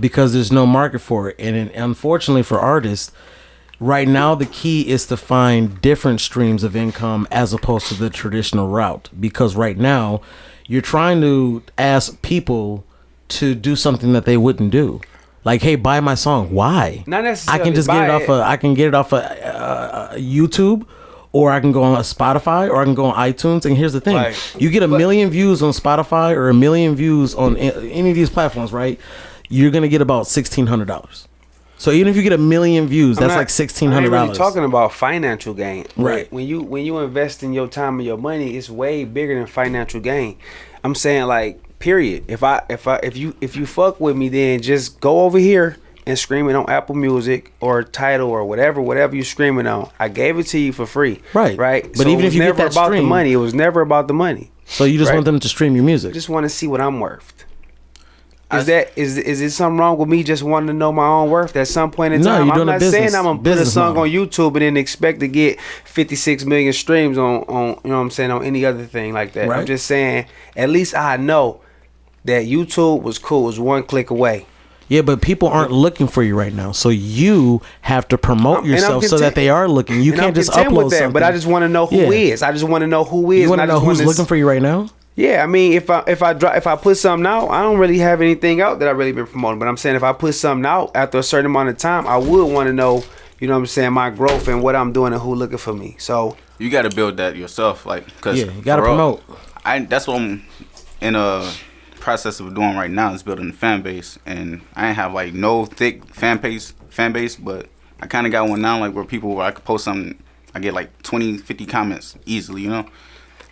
Because there's no market for it, and unfortunately for artists, right now the key is to find different streams of income as opposed to the traditional route. Because right now, you're trying to ask people to do something that they wouldn't do. Like, hey, buy my song. Why? Not necessarily. I can just get it off. I can get it off of YouTube, or I can go on Spotify, or I can go on iTunes. And here's the thing: Like, you get a million views on Spotify or a million views on any of these platforms, right? You're gonna get about $1,600. So even if you get a million views, that's like $1,600. I'm really talking about financial gain, Right. When you invest in your time and your money, it's way bigger than financial gain. I'm saying, like, period. If you fuck with me, then just go over here and scream it on Apple Music or Tidal or whatever you screaming on. I gave it to you for free, right? But So even if you get that it was never about the stream, money. It was never about the money. So you just want them to stream your music. I just want to see what I'm worth. Is it something wrong with me just wanting to know my own worth at some point in time? No, you're doing I'm not saying I'm gonna put a song on YouTube and then expect to get 56 million streams on you know what I'm saying, on any other thing like that. Right. I'm just saying, at least I know that YouTube was cool. It was one click away. Yeah, but people aren't looking for you right now, so you have to promote yourself so that they are looking. You can't just upload with that, something. But I just want to know who is. I just want to know who is. You want to know who's looking for you right now? Yeah, I mean, if I put something out, I don't really have anything out that I really been promoting. But I'm saying, if I put something out after a certain amount of time, I would want to know, you know what I'm saying, my growth and what I'm doing and who looking for me. So you got to build that yourself, like, cause you got to promote. That's what I'm in a process of doing right now, is building a fan base, and I ain't have like no thick fan base, but I kind of got one now, like where I could post something, I get like 20, 50 comments easily, you know.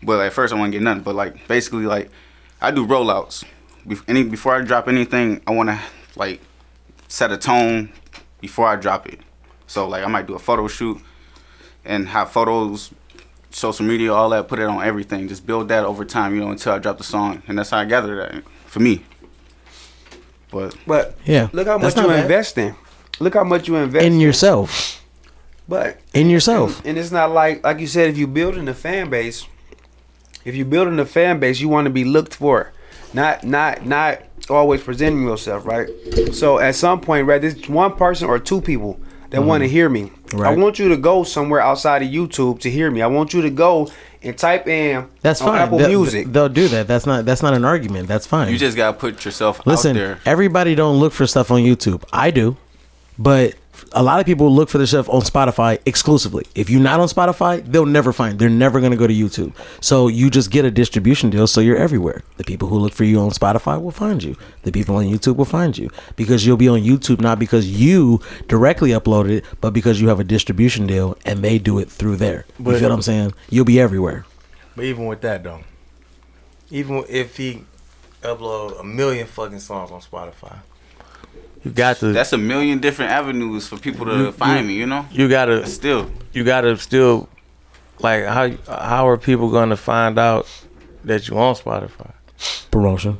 But at first I wouldn't get nothing. But like basically, like, I do rollouts. Before I drop anything, I want to like set a tone before I drop it. So like I might do a photo shoot and have photos, social media, all that, put it on everything. Just build that over time, you know, until I drop the song. And that's how I gather that for me. But yeah, look how much you invest in. Look how much you invest in yourself. But in yourself. And it's not like you said, if you building a fan base, you want to be looked for, not always presenting yourself, right? So at some point, right, there's one person or two people that want to hear me. Right. I want you to go somewhere outside of YouTube to hear me. I want you to go and type in that's fine. Apple Music. They'll do that. That's not an argument. That's fine. You just gotta put yourself out there. Everybody don't look for stuff on YouTube. I do, but a lot of people look for the stuff on Spotify exclusively. If you're not on Spotify, they'll never find. They're never going to go to YouTube. So you just get a distribution deal, so you're everywhere. The people who look for you on Spotify will find you. The people on YouTube will find you, because you'll be on YouTube not because you directly uploaded it, but because you have a distribution deal and they do it through there. You feel what I'm saying? You'll be everywhere. But even with that though, even if he upload 1 million fucking songs on Spotify, you got to. That's 1 million different avenues for people to find me. You know. You gotta still. You gotta still, like, how are people gonna find out that you on Spotify? Promotion.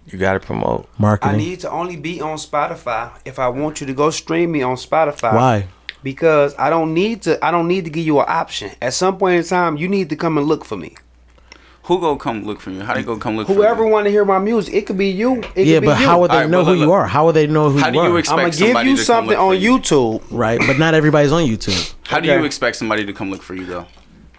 You gotta promote. Marketing. I need to only be on Spotify if I want you to go stream me on Spotify. Why? Because I don't need to give you an option. At some point in time, you need to come and look for me. Who go come look for you? How they go come look for you? Whoever want to hear my music, it could be you. Yeah, but how would they know who you are? How would they know who you are? How do you expect I'm gonna give somebody you to come something look for on you? YouTube. Right, but not everybody's on YouTube. How do you expect somebody to come look for you though?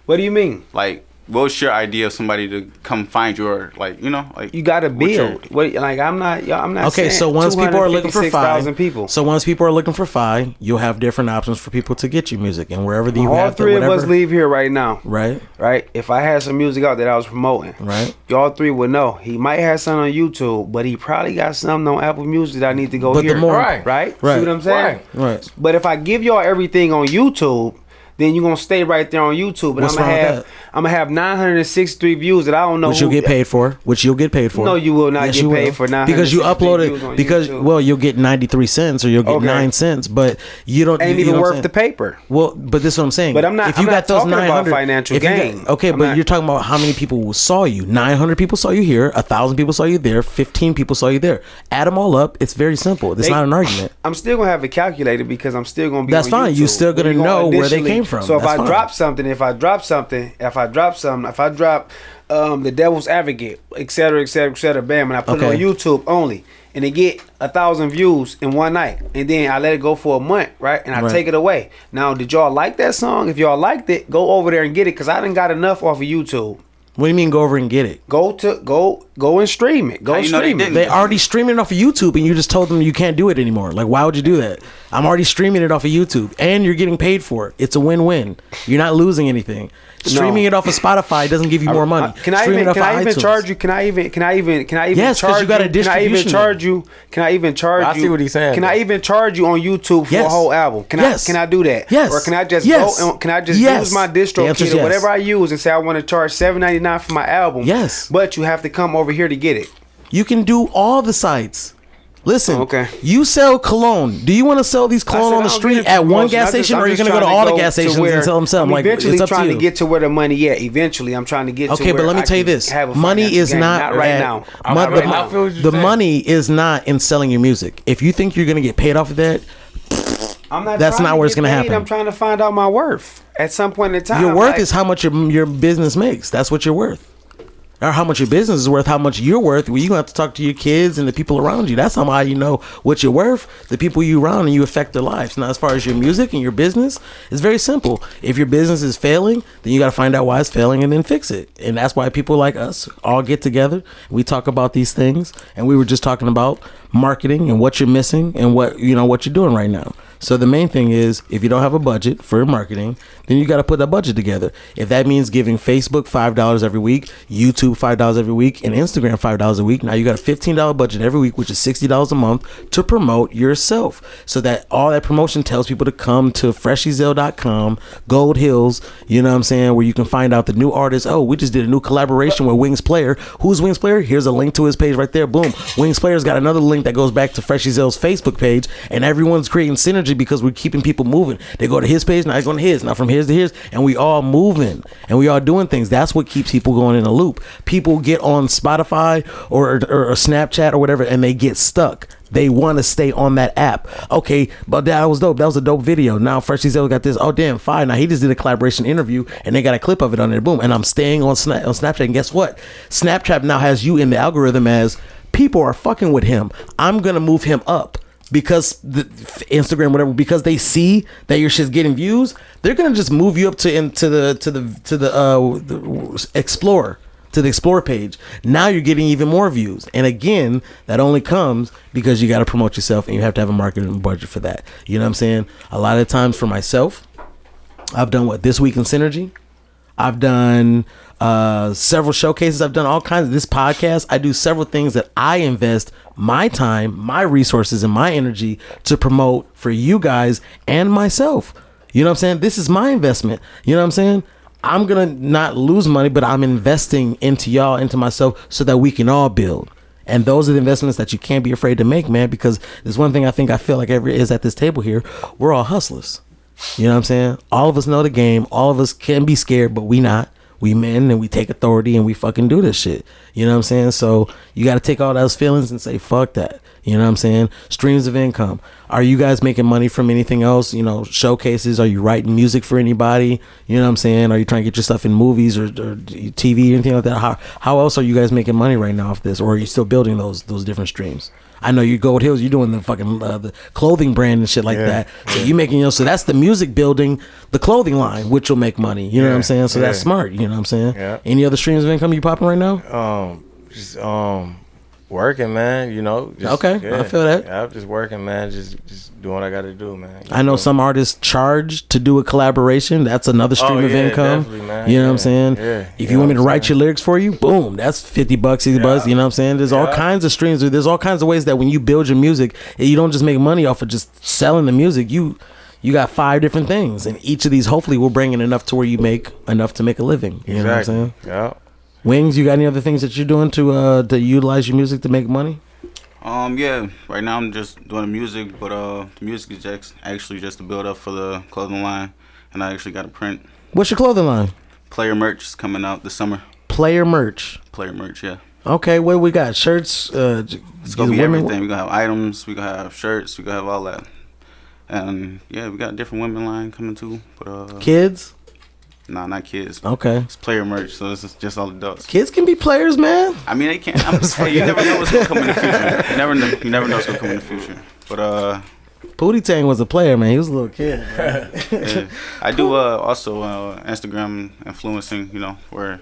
What do you mean? Like, what's your idea of somebody to come find you, or like, you know, like You got to what's your- build. What, like I'm not. Okay, saying so once people are looking for 256,000 FI, people. so once people are looking for FI, you'll have different options for people to get your music, and wherever you All have three of whatever, us leave here right now. right, Right. If I had some music out that I was promoting, right. y'all three would know. He might have something on YouTube, but he probably got something on Apple Music that I need to go But the hear. more- right. Right. See what I'm saying? Right. But if I give y'all everything on YouTube, then you're gonna stay right there on YouTube, and What's I'm wrong with gonna have 963 views that I don't know. Which you'll get paid for. Which you'll get paid for. No, you will not Yes, get you paid will. for 963 because you views on upload it. Because YouTube. well, you'll get 93 cents or you'll get Okay. 9 cents, but you don't. Ain't you even know what I'm worth the saying? paper. Well, but this is what I'm saying. But I'm not- If you I'm got not those talking about 900 financial if you got- gain. okay, I'm but not- you're talking about how many people saw you. 900 people saw you here. 1,000 people saw you there. 15 people saw you there. Add them all up. It's very simple. It's not an argument. I'm still gonna have it calculated because I'm still gonna be. That's on fine. YouTube. You still gonna know where they initially- came from. So if That's I fine. drop something, if I drop The Devil's Advocate, etc., bam, and I put it on YouTube only, and it get 1,000 views in one night, and then I let it go for a month, right? And I take it away. Now, did y'all like that song? If y'all liked it, go over there and get it, cause I done got enough off of YouTube. What do you mean go over and get it? Go and stream it. Go How you know they stream it. didn't? They already streaming it off of YouTube, and you just told them you can't do it anymore. Like, why would you do that? I'm already streaming it off of YouTube, and you're getting paid for it. It's a win-win. You're not losing anything. Streaming it off of Spotify doesn't give you more money. Can I Streaming even it off of iTunes. charge you? Can I even Yes, 'cause charge you got a Can I even distribution charge you? Can I even charge you? I see what he's saying, Can I though. even charge you on YouTube for a Yes. whole album? Can Yes. I do that? Yes. Or can I just Yes. go and can I just Yes. use my The distro answer is kit or yes. whatever I use and say I want to charge $7.99 for my album? Yes. But you have to come over here to get it. You can do all the sites. Listen, Okay. you sell cologne. Do you want to sell these cologne said on the I don't street get at into one promotion. gas station, or are you going to go to all the gas stations and sell them? I'm Like, eventually it's up trying to to you. get to where the money at. Eventually, I'm trying to get to Okay, where but let me I tell you can this: have a money financial is gain. not right at- now. mon- Right the, now. I feel what you're the saying. money is not in selling your music. If you think you're going to get paid off of that, I'm not. That's trying not to where it's get gonna paid. happen. I'm trying to find out my worth at some point in time. your worth Like, is how much your business makes. That's what you're worth. Or how much your business is worth, how much you're worth. Well, you have to talk to your kids and the people around you. That's how you know what you're worth. The people you around and you affect their lives. Now, as far as your music and your business, it's very simple. If your business is failing, then you got to find out why it's failing and then fix it. And that's why people like us all get together. We talk about these things, and we were just talking about marketing and what you're missing and what you're doing right now. So the main thing is, if you don't have a budget for marketing, then you got to put that budget together. If that means giving Facebook $5 every week, YouTube $5 every week, and Instagram $5 a week, now you got a $15 budget every week, which is $60 a month to promote yourself. So that all that promotion tells people to come to Freshezel.com, Gold Hills, you know what I'm saying, where you can find out the new artists. Oh, we just did a new collaboration with Wingz Playr. Who's Wingz Playr? Here's a link to his page right there. Boom. Wingz Player's got another link that goes back to Freshezel's Facebook page, and everyone's creating synergy because we're keeping people moving. They go to his page, now I go to his, now from his to his, and we all moving and we all doing things. That's what keeps people going in a loop. People get on Spotify or Snapchat or whatever, and they get stuck. They want to stay on that app. Okay, but that was dope. That was a dope video. Now Freshezel got this. Oh damn, fine. Now he just did a collaboration interview, and they got a clip of it on there. Boom. And I'm staying on Snapchat. And guess what? Snapchat now has you in the algorithm as people are fucking with him. I'm gonna move him up. Because the Instagram, whatever, because they see that your shit's getting views, they're gonna just move you up to the Explore page. Now you're getting even more views, and again, that only comes because you got to promote yourself, and you have to have a marketing budget for that. You know what I'm saying? A lot of times for myself, I've done This Week in Synergy. I've done several showcases. I've done all kinds of this podcast. I do several things that I invest my time, my resources, and my energy to promote for you guys and myself. You know what I'm saying? This is my investment. You know what I'm saying? I'm going to not lose money, but I'm investing into y'all, into myself, so that we can all build. And those are the investments that you can't be afraid to make, man, because there's one thing I feel like is at this table here. We're all hustlers. You know what I'm saying? All of us know the game. All of us can be scared, but we not. We men, and we take authority, and we fucking do this shit. You know what I'm saying? So you got to take all those feelings and say, fuck that. You know what I'm saying? Streams of income. Are you guys making money from anything else? You know, showcases? Are you writing music for anybody? You know what I'm saying? Are you trying to get your stuff in movies or TV or anything like that? How else are you guys making money right now off this? Or are you still building those different streams? I know you Gold Hills, you're doing the fucking the clothing brand and shit like that. So you making, you know, so that's the music building, the clothing line, which will make money. You know what I'm saying? So that's smart. You know what I'm saying? Yeah. Any other streams of income you popping right now? Just working, man. You know. Just, I feel that. Yeah, I'm just working, man. Just doing what I got to do, man. I know some artists charge to do a collaboration. That's another stream of income. Man. You know what I'm saying? Yeah. If you want me to write your lyrics for you, boom, that's $50, $60. You know what I'm saying? There's all kinds of streams. There's all kinds of ways that when you build your music, you don't just make money off of just selling the music. You got 5 different things, and each of these hopefully will bring in enough to where you make enough to make a living. You know what I'm saying? Yeah. Wingz, you got any other things that you're doing to utilize your music to make money? Yeah. Right now I'm just doing the music, but the music is actually just to build up for the clothing line, and I actually got a print. What's your clothing line? Playr merch is coming out this summer. Playr merch. Playr merch, yeah. Okay, what we got? Shirts. It's gonna be everything. We gonna have items. We gonna have shirts. We gonna have all that. And yeah, we got a different women line coming too. But kids. Nah, not kids. Okay. It's Playr merch, so it's just all adults. Kids can be players, man. I mean, they can't. Hey, you never know what's gonna come in the future. You never know. You never know what's gonna come in the future. But Pootie Tang was a player, man. He was a little kid. Yeah. I do also Instagram influencing. You know, where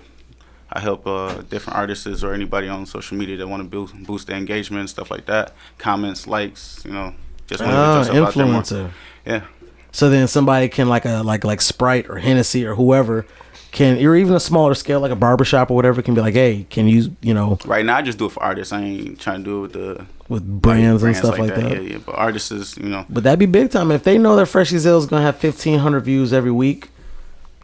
I help different artists or anybody on social media that want to boost their engagement and stuff like that. Comments, likes. You know, just want to get yourself out there more. Yeah. So then somebody can like Sprite or Hennessy or whoever can, or even a smaller scale like a barbershop or whatever, can be like, hey, can you know? Right now I just do it for artists. I ain't trying to do it with brands and stuff like that. Yeah. But artists is, you know. But that'd be big time if they know that Freshezel is gonna have 1,500 views every week.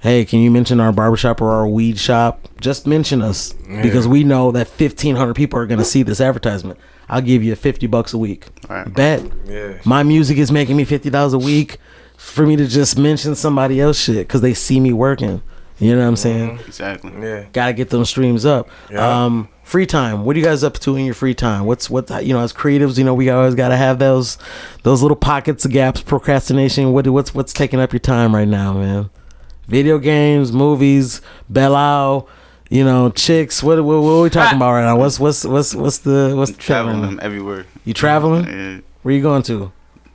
Hey, can you mention our barbershop or our weed shop? Just mention us because we know that 1,500 people are gonna see this advertisement. I'll give you $50 a week. Right. Bet. Yeah. My music is making me $50 a week. For me to just mention somebody else shit because they see me working. You know what I'm saying? Exactly. Yeah. Gotta get them streams up. Yeah. Free time. What are you guys up to in your free time? What you know, as creatives, you know, we always gotta have those little pockets of gaps, procrastination. What's taking up your time right now, man? Video games, movies, Belle, you know, chicks. What are we talking about right now? What's the traveling everywhere? You traveling? Yeah. Where you going to?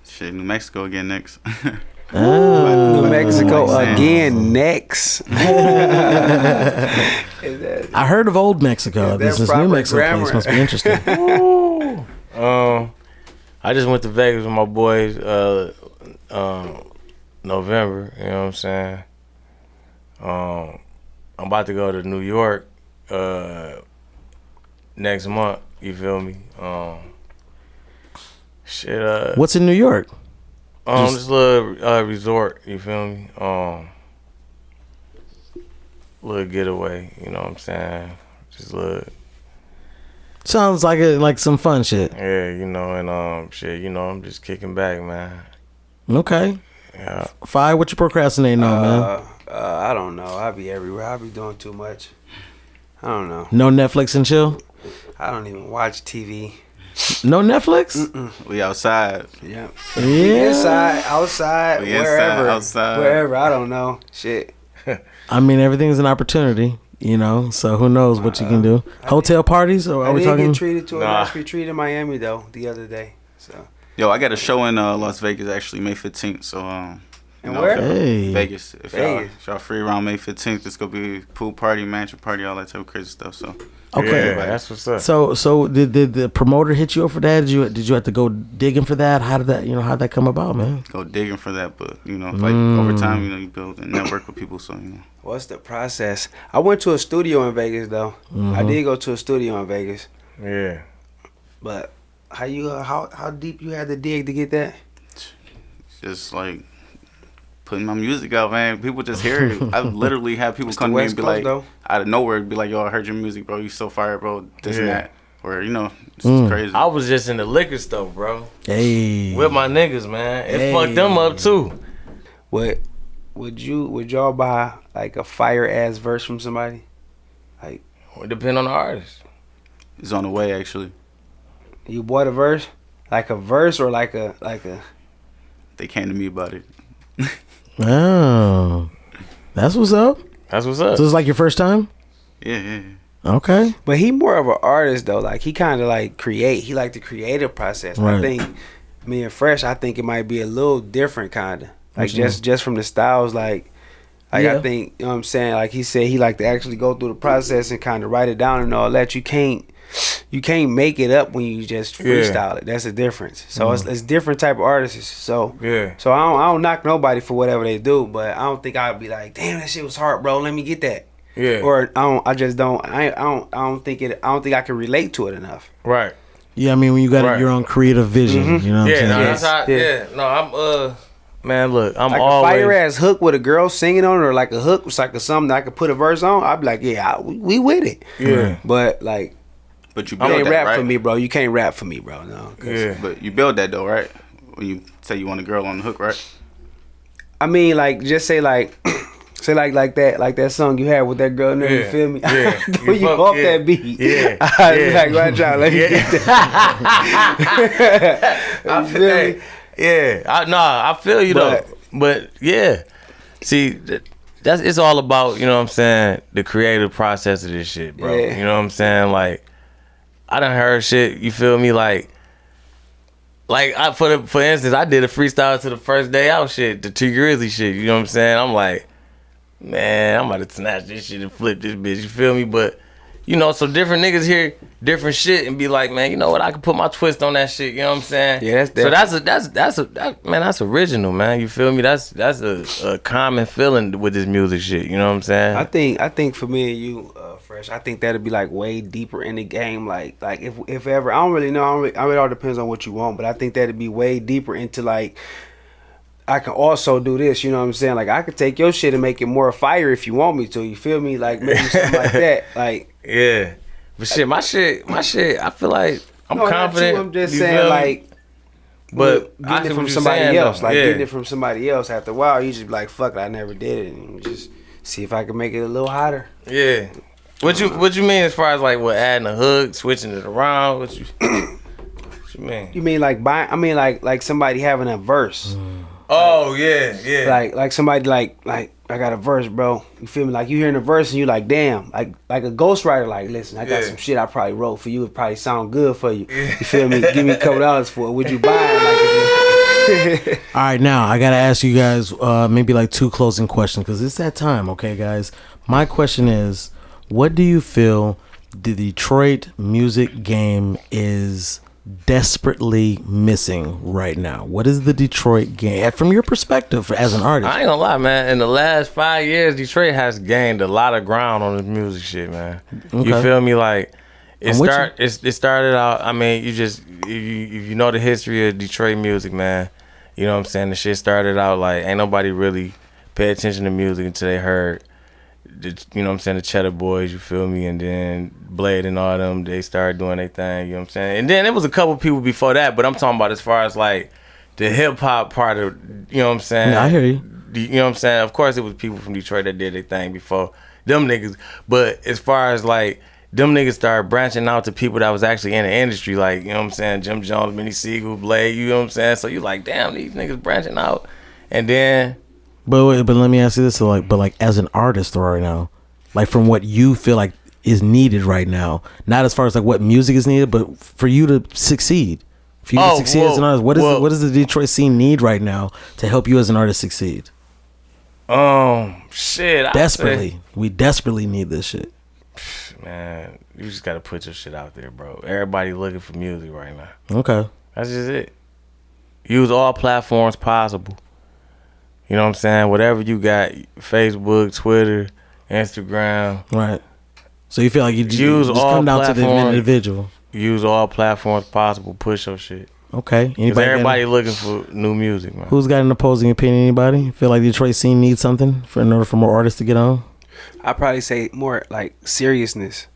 Shit, New Mexico again next. New Mexico again next. I heard of Old Mexico. This is New Mexico place. Must be interesting. I just went to Vegas with my boys November. You know what I'm saying? I'm about to go to New York next month. You feel me? What's in New York? This little resort, you feel me? Little getaway, you know what I'm saying? Just little. Sounds like some fun shit. Yeah, you know, and shit, you know, I'm just kicking back, man. Okay. Yeah. FIE, what you procrastinating on, man? I don't know. I be everywhere. I be doing too much. I don't know. No Netflix and chill? I don't even watch TV. No Netflix? We outside. Yeah. Inside, outside, wherever. I don't know. Shit. I mean, everything's an opportunity, you know. So who knows what you can do? Hotel parties, or are we talking? I did get treated to a nice retreat in Miami though the other day. So. Yo, I got a show in Las Vegas actually May 15th. So and where? Hey. Vegas. If y'all free around May 15th, it's gonna be pool party, mansion party, all that type of crazy stuff. So. Okay, yeah, that's what's up. So did the promoter hit you up for that? Did you have to go digging for that? How'd that come about, man? Go digging for that, but you know, like over time, you know, you build a network with people, so you know. What's the process? I went to a studio in Vegas though. I did go to a studio in Vegas. Yeah. But how deep you had to dig to get that? Just like putting my music out, man. People just hear it. I literally have people come to me and be like, out of nowhere, be like, yo, I heard your music, bro. You so fire, bro. This and that. Or, you know, it's just crazy. I was just in the liquor store, bro. Hey. With my niggas, man. It fucked them up, too. Would y'all buy, like, a fire-ass verse from somebody? Like, It depend on the artist. It's on the way actually. You bought a verse? Like a verse or like a They came to me about it. Oh, that's what's up. That's what's up. So it's like your first time? Yeah. Okay. But he more of an artist though. Like he kind of like create. He like the creative process. Right. I think me and Fresh, I think it might be a little different kind of. Like just from the styles, like Yeah. I think, you know what I'm saying? Like he said he like to actually go through the process and kind of write it down and all that. You can't make it up when you just freestyle it. That's the difference. So it's different type of artists. So So I don't knock nobody for whatever they do, but I don't think I'd be like, damn, that shit was hard, bro. Let me get that. Yeah. Or I don't think I can relate to it enough. Right. Yeah, I mean, when you got Right. your own creative vision, you know what I'm Yeah, saying? no, that's how. Yeah. Yeah. No, I'm. Man, look, I'm Like always. a fire ass hook with a girl singing on it, or like a hook was like a something that I could put a verse on. I'd be like, yeah, we with it. Yeah. But like, But you you build can't that, rap right? for me, bro. You can't rap for me, bro. No. Yeah. But you build that though, right? When you say you want a girl on the hook, right? I mean, like, just say like, like that song you had with that girl. There, you feel me? Yeah. When you fuck- off yeah. that beat, Yeah. I'd be Yeah. like, watch out, let me get that. I You feel, feel hey, me? yeah, I feel you But- though. But yeah, see, that's it's all about, you know what I'm saying, the creative process of this shit, bro. Yeah. You know what I'm saying? Like, I done heard shit. You feel me? Like for instance, I did a freestyle to the first day out shit, the Two Grizzly shit. You know what I'm saying? I'm like, man, I'm about to snatch this shit and flip this bitch. You feel me? But you know, so different niggas hear different shit and be like, man, you know what? I can put my twist on that shit. You know what I'm saying? Yeah, that's so that's original, man. You feel me? That's a common feeling with this music shit. You know what I'm saying? I think for me and you, Fresh, I think that'd be like way deeper in the game. Like if ever, I don't really know. It all depends on what you want, but I think that'd be way deeper into like. I can also do this, you know what I'm saying? Like I could take your shit and make it more fire if you want me to. You feel me? Like maybe something like that. Like yeah, but shit, my shit. I feel like I'm no, not confident. you, I'm just you saying feel me? like. But I getting see it what from you're somebody saying, else, though. like Yeah. getting it from somebody else. After a while, you just be like, "Fuck it, I never did it," and just see if I can make it a little hotter. Yeah. What you mean as far as like what adding a hook, switching it around? What you mean? You mean like buy? I mean like somebody having a verse. Oh yeah. Like somebody like I got a verse, bro. You feel me? Like you hearing the verse and you like, damn, like a ghostwriter. Like, listen, I got some shit I probably wrote for you. It probably sound good for you. You feel me? Give me a couple dollars for it. Would you buy it? Like, All right, now I gotta ask you guys maybe like 2 closing questions because it's that time, okay, guys? My question is, what do you feel the Detroit music game is desperately missing right now? What is the Detroit game from your perspective as an artist? I ain't gonna lie, man. In the last 5 years, Detroit has gained a lot of ground on this music shit, man. Okay. You feel me? Like it I'm with it started out. I mean, if you know the history of Detroit music, man. You know what I'm saying? The shit started out like ain't nobody really pay attention to music until they heard you know what I'm saying, the Cheddar Boys, you feel me, and then Blade and all them, they started doing their thing, you know what I'm saying, and then there was a couple people before that, but I'm talking about as far as like the hip hop part of, you know what I'm saying. Yeah, I hear you. You know what I'm saying. Of course, it was people from Detroit that did their thing before them niggas, but as far as like them niggas started branching out to people that was actually in the industry, like, you know what I'm saying, Jim Jones, Benny Siegel, Blade, you know what I'm saying. So you like, damn, these niggas branching out, and then. But let me ask you this: so like as an artist right now, like from what you feel like is needed right now, not as far as like what music is needed, but for you to succeed, for you to succeed as an artist, what does the Detroit scene need right now to help you as an artist succeed? Shit, Desperately, we desperately need this shit. Man, you just gotta put your shit out there, bro. Everybody looking for music right now. Okay, that's just it. Use all platforms possible. You know what I'm saying? Whatever you got, Facebook, Twitter, Instagram. Right. So you feel like you use just all come down to the platforms, individual. Use all platforms possible. Push your shit. Okay. Because everybody looking for new music, man. Who's got an opposing opinion? Anybody feel like the Detroit scene needs something in order for more artists to get on? I'd probably say more like seriousness.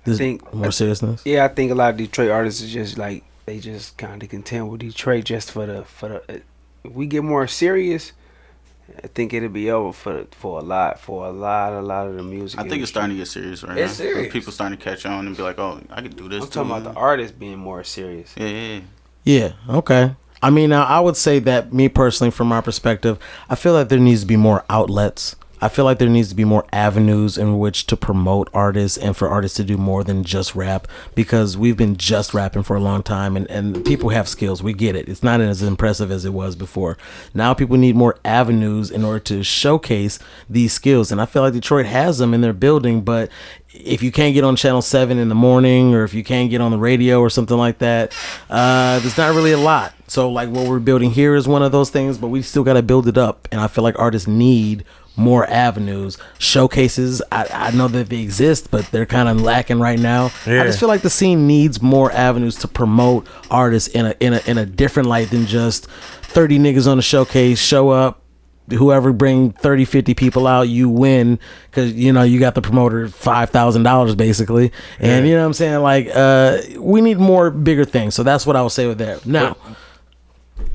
I think more seriousness. Yeah, I think a lot of Detroit artists is just like they just kind of content with Detroit just for the. If we get more serious, I think it'll be over for a lot of the music. I think it's starting to get serious right now. It's serious. People starting to catch on and be like, oh, I can do this. I'm talking about the artists being more serious. Yeah, okay. I mean, I would say that me personally, from my perspective, I feel like there needs to be more outlets. I feel like there needs to be more avenues in which to promote artists and for artists to do more than just rap, because we've been just rapping for a long time and people have skills. We get it. It's not as impressive as it was before. Now people need more avenues in order to showcase these skills. And I feel like Detroit has them in their building, but if you can't get on Channel 7 in the morning, or if you can't get on the radio or something like that, there's not really a lot. So like what we're building here is one of those things, but we still got to build it up. And I feel like artists need more avenues, showcases. I know that they exist, but they're kind of lacking right now. I just feel like the scene needs more avenues to promote artists in a different light than just 30 niggas on the showcase, show up, whoever bring 30 50 people out, you win, because you know you got the promoter $5,000 basically. And you know what I'm saying, like we need more bigger things. So that's what I would say with that. Now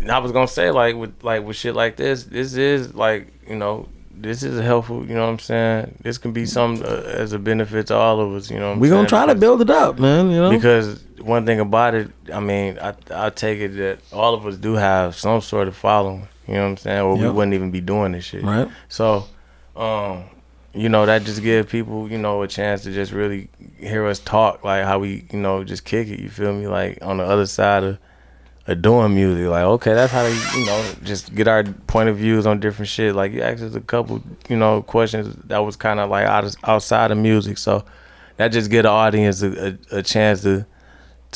I was gonna say, like with shit like this is like, you know, this is helpful, you know what I'm saying? This can be some as a benefit to all of us, you know what I'm we're saying? gonna try to build it up, man, you know? Because one thing about it, I mean, I take it that all of us do have some sort of following, you know what I'm saying? Or we wouldn't even be doing this shit. Right. So, you know, that just give people, you know, a chance to just really hear us talk, like how we, you know, just kick it, you feel me? Like on the other side of doing music, like, okay, that's how they, you know, just get our point of views on different shit. Like you asked us a couple, you know, questions that was kind of like outside of music, so that just get the audience a chance to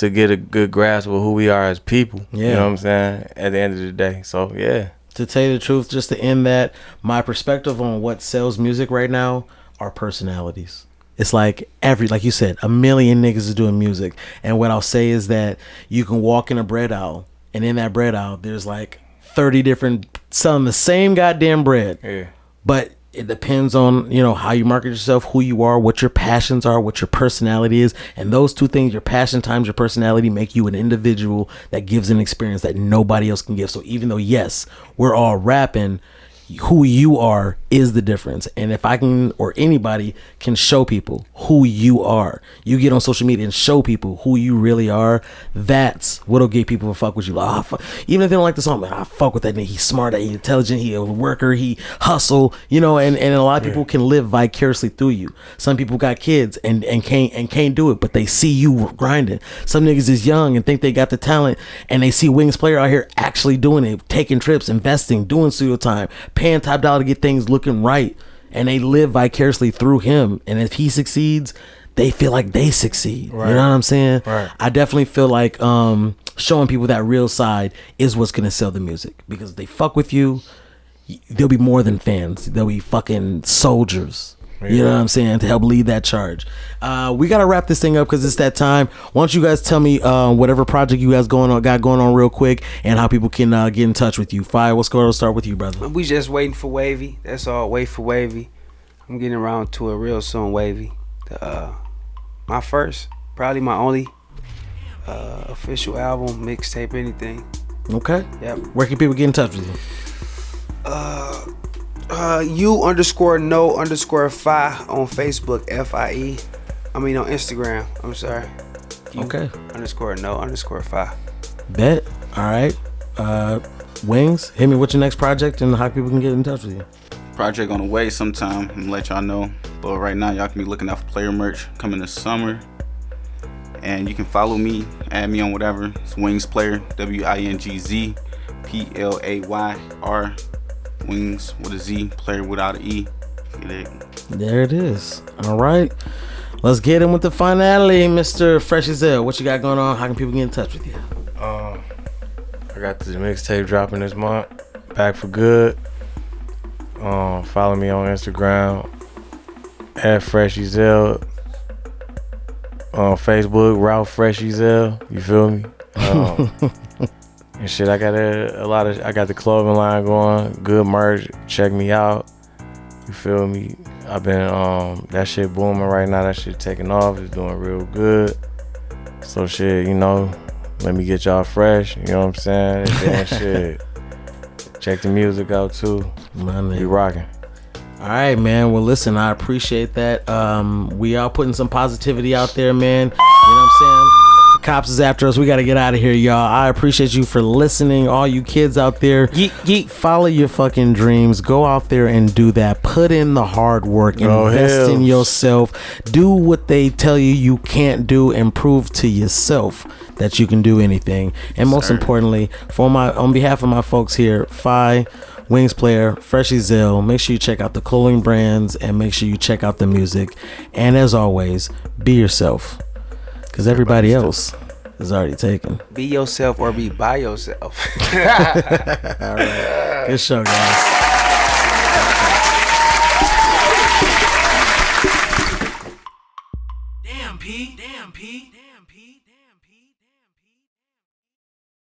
get a good grasp of who we are as people. You know what I'm saying, at the end of the day. So to tell you the truth, just to end that, my perspective on what sells music right now are personalities. It's like like you said, a million niggas is doing music. And what I'll say is that you can walk in a bread aisle, and in that bread aisle, there's like 30 different, selling the same goddamn bread. Yeah. But it depends on, you know, how you market yourself, who you are, what your passions are, what your personality is. And those two things, your passion times your personality, make you an individual that gives an experience that nobody else can give. So even though, yes, we're all rapping, who you are is the difference. And if I can, or anybody can show people who you are, you get on social media and show people who you really are, that's what'll get people to fuck with you. Like, even if they don't like the song, man, I fuck with that nigga. He's smart, he's intelligent, he a worker, he hustle, you know. And a lot of people can live vicariously through you. Some people got kids and can't do it, but they see you grinding. Some niggas is young and think they got the talent, and they see Wingz Playr out here actually doing it, taking trips, investing, doing studio time, paying top dollar to get things looking right, and they live vicariously through him. And if he succeeds, they feel like they succeed. Right. You know what I'm saying? Right. I definitely feel like showing people that real side is what's gonna sell the music, because if they fuck with you, they'll be more than fans. They'll be fucking soldiers. You know what I'm saying? To help lead that charge. We gotta wrap this thing up because it's that time. Why don't you guys tell me whatever project you guys got going on real quick, and how people can get in touch with you. FIE, let's go. I'll start with you, brother. We just waiting for Wavy. That's all. Wait for Wavy. I'm getting around to it real soon. Wavy. My first, probably my only official album, mixtape, anything. Okay. Yep. Where can people get in touch with you? U_no_FI on Facebook, FIE. I mean on Instagram. I'm sorry. U_no_FI. Bet. All right. Wingz, hit me with your next project and how people can get in touch with you. Project on the way sometime. I'm gonna let y'all know. But right now, y'all can be looking out for Playr merch coming this summer. And you can follow me, add me on whatever. It's Wingz Playr, WINGZ PLAYR. Wingz with a Z, Playr without an E. Get it? There it is. All right. Let's get in with the finale, Mr. Freshezel. What you got going on? How can people get in touch with you? I got this mixtape dropping this month. Back for good. Follow me on Instagram at Freshezel. On Facebook, Ralph Freshezel. You feel me? And shit, I got I got the clothing line going, good merch. Check me out. You feel me? I've been that shit booming right now. That shit taking off. It's doing real good. So shit, you know, let me get y'all fresh. You know what I'm saying? And then shit, Check the music out too. We rocking. All right, man. Well, listen, I appreciate that. We are putting some positivity out there, man. You know what I'm saying? The cops is after us. We got to get out of here, y'all. I appreciate you for listening. All you kids out there, follow your fucking dreams. Go out there and do that. Put in the hard work. Invest in yourself. Do what they tell you can't do, and prove to yourself that you can do anything. And most importantly, on behalf of my folks here, FIE, Wingz, Playr, Freshezel, make sure you check out the clothing brands and make sure you check out the music. And as always, be yourself, because everybody else is already taken. Be yourself or be by yourself. All right. Good show, guys.